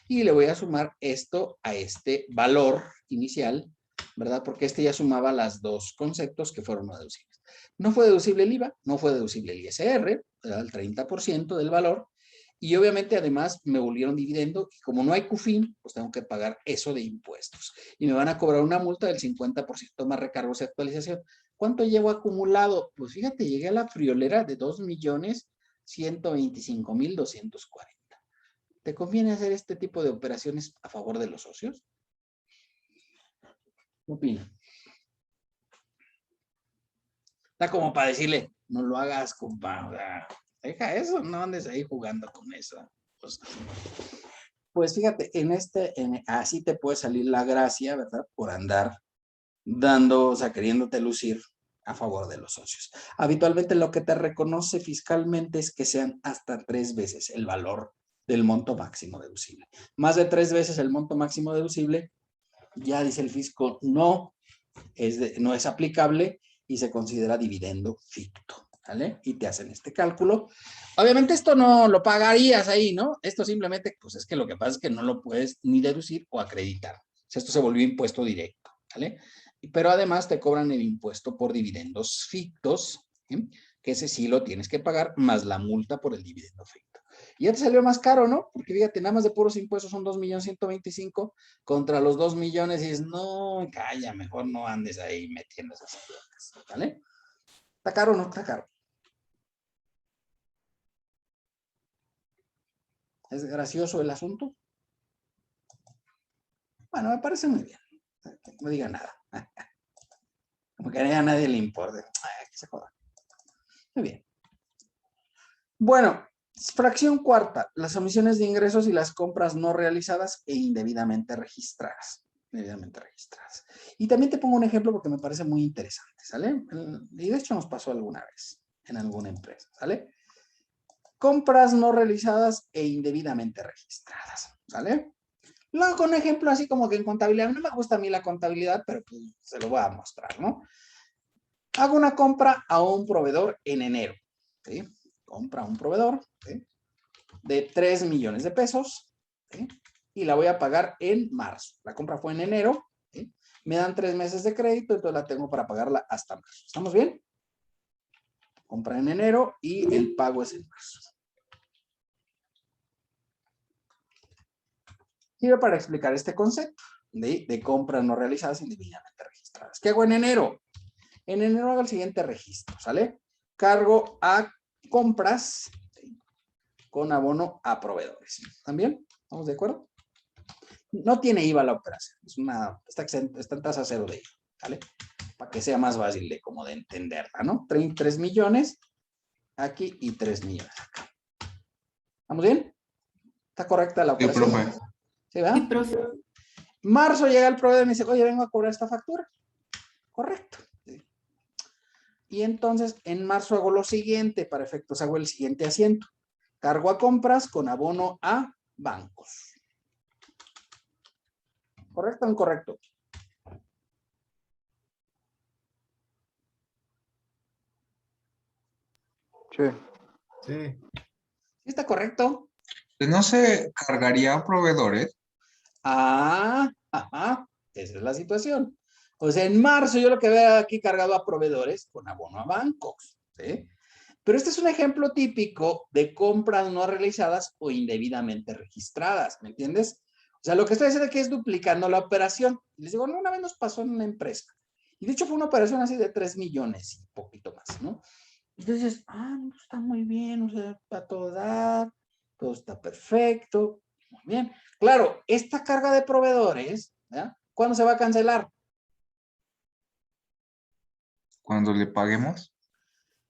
Y le voy a sumar esto a este valor inicial, ¿verdad? Porque este ya sumaba los dos conceptos que fueron no deducibles. No fue deducible el IVA, no fue deducible el ISR, ¿verdad? El 30% del valor. Y obviamente además me volvieron dividendo y como no hay CUFIN, pues tengo que pagar eso de impuestos. Y me van a cobrar una multa del 50% más recargos y actualización. ¿Cuánto llevo acumulado? Pues fíjate, llegué a la friolera de 2.125.240. ¿Te conviene hacer este tipo de operaciones a favor de los socios? ¿Qué opinas? Está como para decirle, no lo hagas, compa. O sea, deja eso, no andes ahí jugando con eso. Pues fíjate, así te puede salir la gracia, ¿verdad? Por andar dando, o sea, queriéndote lucir a favor de los socios. Habitualmente lo que te reconoce fiscalmente es que sean hasta 3 veces el valor del monto máximo deducible. Más de 3 veces el monto máximo deducible, ya dice el fisco, no es aplicable y se considera dividendo ficto, ¿vale? Y te hacen este cálculo. Obviamente esto no lo pagarías ahí, ¿no? Esto simplemente, pues es que lo que pasa es que no lo puedes ni deducir o acreditar. O sea, esto se volvió impuesto directo, ¿vale? Pero además te cobran el impuesto por dividendos fictos, ¿sí? Que ese sí lo tienes que pagar, más la multa por el dividendo ficto. Y ya te salió más caro, ¿no? Porque fíjate, nada más de puros impuestos son 2.125.000 contra los 2 millones y dices, no, calla, mejor no andes ahí metiendo esas cosas, ¿vale? ¿Está caro o no está caro? ¿Es gracioso el asunto? Bueno, me parece muy bien. No diga nada. Como que a nadie le importa. Que se joda. Muy bien. Bueno, fracción cuarta. Las omisiones de ingresos y las compras no realizadas e indebidamente registradas. Y también te pongo un ejemplo porque me parece muy interesante, ¿sale? Y de hecho nos pasó alguna vez en alguna empresa, ¿sale? Compras no realizadas e indebidamente registradas, ¿sale? Lo hago con un ejemplo así como que en contabilidad. No me gusta a mí la contabilidad, pero pues se lo voy a mostrar, ¿no? Hago una compra a un proveedor en enero, ¿sí? Compra a un proveedor, ¿sí? De 3 millones de pesos, ¿sí? Y la voy a pagar en marzo. La compra fue en enero, ¿sí? Me dan 3 meses de crédito, entonces la tengo para pagarla hasta marzo. ¿Estamos bien? Compra en enero y el pago es en marzo. Sirve para explicar este concepto de compras no realizadas indebidamente registradas. ¿Qué hago en enero? En enero hago el siguiente registro, ¿sale? Cargo a compras, ¿sí? Con abono a proveedores. ¿También? ¿Estamos de acuerdo? No tiene IVA la operación. Está en tasa cero de IVA, ¿vale? Para que sea más fácil de entenderla, ¿no? 3 millones aquí y 3 millones acá. ¿Estamos bien? ¿Está correcta la operación? Sí, profe. ¿Sí, va? Sí, profe. Marzo llega el proveedor y me dice, oye, vengo a cobrar esta factura. Correcto. ¿Sí? Y entonces en marzo hago lo siguiente, para efectos hago el siguiente asiento. Cargo a compras con abono a bancos. ¿Correcto o incorrecto? Sí. Sí. ¿Sí está correcto? ¿No se cargaría a proveedores? Ajá. Esa es la situación. O sea, en marzo yo lo que veo aquí cargado a proveedores con abono a bancos, ¿sí? Pero este es un ejemplo típico de compras no realizadas o indebidamente registradas, ¿me entiendes? O sea, lo que estoy diciendo aquí es duplicando la operación. Y les digo, no, una vez nos pasó en una empresa. Y de hecho fue una operación así de 3 millones y poquito más, ¿no? Entonces, no está muy bien, o sea, está todo dar, todo está perfecto, muy bien. Claro, esta carga de proveedores, ¿ya? ¿Cuándo se va a cancelar? Cuando le paguemos.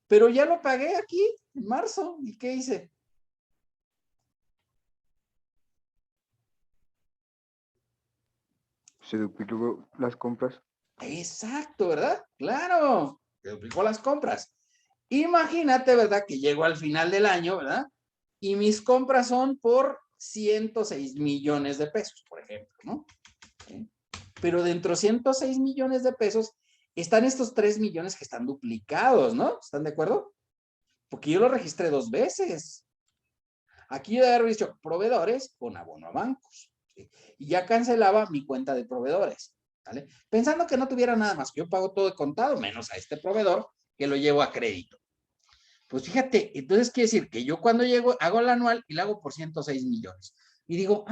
Pero ya lo pagué aquí, en marzo, ¿y qué hice? Se duplicó las compras. Exacto, ¿verdad? Claro, se duplicó las compras. Imagínate, ¿verdad? Que llego al final del año, ¿verdad? Y mis compras son por 106 millones de pesos, por ejemplo, ¿no? ¿Sí? Pero dentro de 106 millones de pesos, están estos 3 millones que están duplicados, ¿no? ¿Están de acuerdo? Porque yo lo registré 2 veces. Aquí yo debe haber dicho proveedores con abono a bancos, ¿sí? Y ya cancelaba mi cuenta de proveedores, ¿vale? Pensando que no tuviera nada más, que yo pago todo de contado, menos a este proveedor, que lo llevo a crédito. Pues fíjate, entonces quiere decir que yo cuando llego, hago el anual y lo hago por 106 millones. Y digo,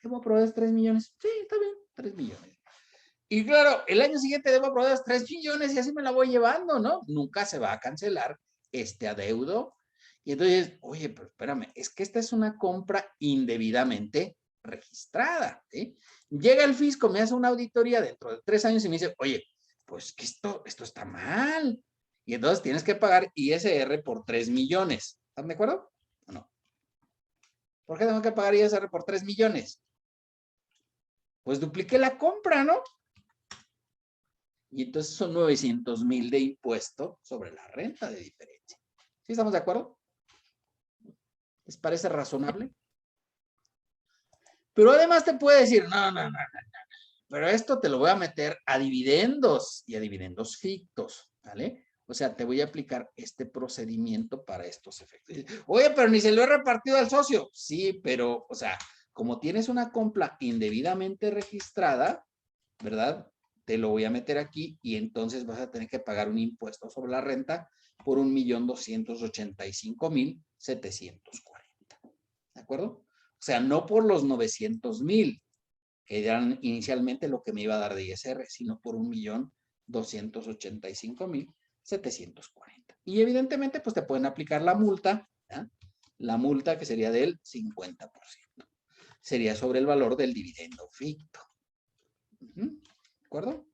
debo proveedores 3 millones. Sí, está bien, 3 millones. Y claro, el año siguiente debo proveedores 3 millones y así me la voy llevando, ¿no? Nunca se va a cancelar este adeudo. Y entonces, oye, pero espérame, es que esta es una compra indebidamente registrada, ¿sí? Llega el fisco, me hace una auditoría dentro de 3 años y me dice, oye, pues que esto está mal. Y entonces tienes que pagar ISR por 3 millones. ¿Están de acuerdo o no? ¿Por qué tengo que pagar ISR por 3 millones? Pues dupliqué la compra, ¿no? Y entonces son 900,000 de impuesto sobre la renta de diferencia. ¿Sí estamos de acuerdo? ¿Les parece razonable? Pero además te puede decir, no. Pero esto te lo voy a meter a dividendos y a dividendos fictos, ¿vale? O sea, te voy a aplicar este procedimiento para estos efectos. Oye, pero ni se lo he repartido al socio. Sí, pero, o sea, como tienes una compra indebidamente registrada, ¿verdad? Te lo voy a meter aquí y entonces vas a tener que pagar un impuesto sobre la renta por 1,285,740. ¿De acuerdo? O sea, no por los 900,000, que eran inicialmente lo que me iba a dar de ISR, sino por 1,285,740. Y evidentemente, pues te pueden aplicar la multa, ¿ya? La multa que sería del 50%. Sería sobre el valor del dividendo ficto. ¿De acuerdo?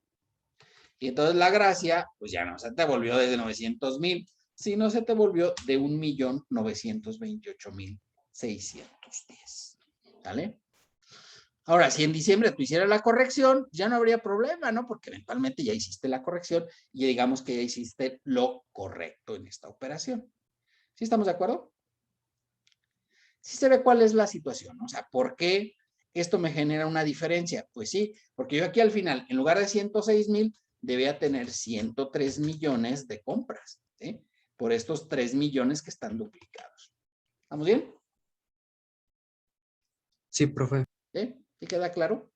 Y entonces la gracia, pues ya no se te volvió desde 900,000, sino se te volvió de 1,928,610. ¿Vale? Ahora, si en diciembre tú hicieras la corrección, ya no habría problema, ¿no? Porque eventualmente ya hiciste la corrección y digamos que ya hiciste lo correcto en esta operación. ¿Sí estamos de acuerdo? Sí se ve cuál es la situación, ¿no? O sea, ¿por qué esto me genera una diferencia? Pues sí, porque yo aquí al final, en lugar de 106,000, debía tener 103 millones de compras, ¿sí? Por estos 3 millones que están duplicados. ¿Estamos bien? Sí, profe. ¿Sí? ¿Sí queda claro?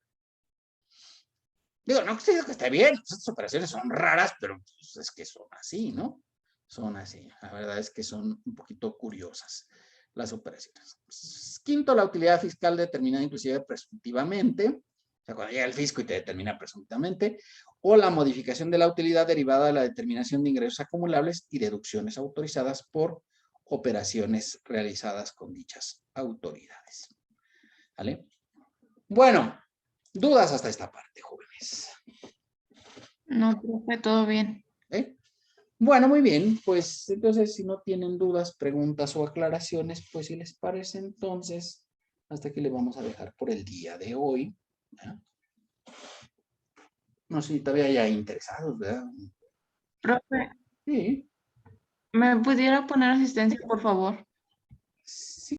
Digo, no que esté bien, estas operaciones son raras, pero pues, es que son así, ¿no? Son así. La verdad es que son un poquito curiosas las operaciones. Quinto, la utilidad fiscal determinada inclusive presuntivamente, o sea, cuando llega el fisco y te determina presuntamente, o la modificación de la utilidad derivada de la determinación de ingresos acumulables y deducciones autorizadas por operaciones realizadas con dichas autoridades. ¿Vale? Bueno, dudas hasta esta parte, jóvenes. No, profe, todo bien. Bueno, muy bien, pues entonces si no tienen dudas, preguntas o aclaraciones, pues si les parece entonces, hasta aquí le vamos a dejar por el día de hoy. ¿Ya? No sé si todavía hay interesados, ¿verdad? Profe, Sí. ¿me pudiera poner asistencia, por favor?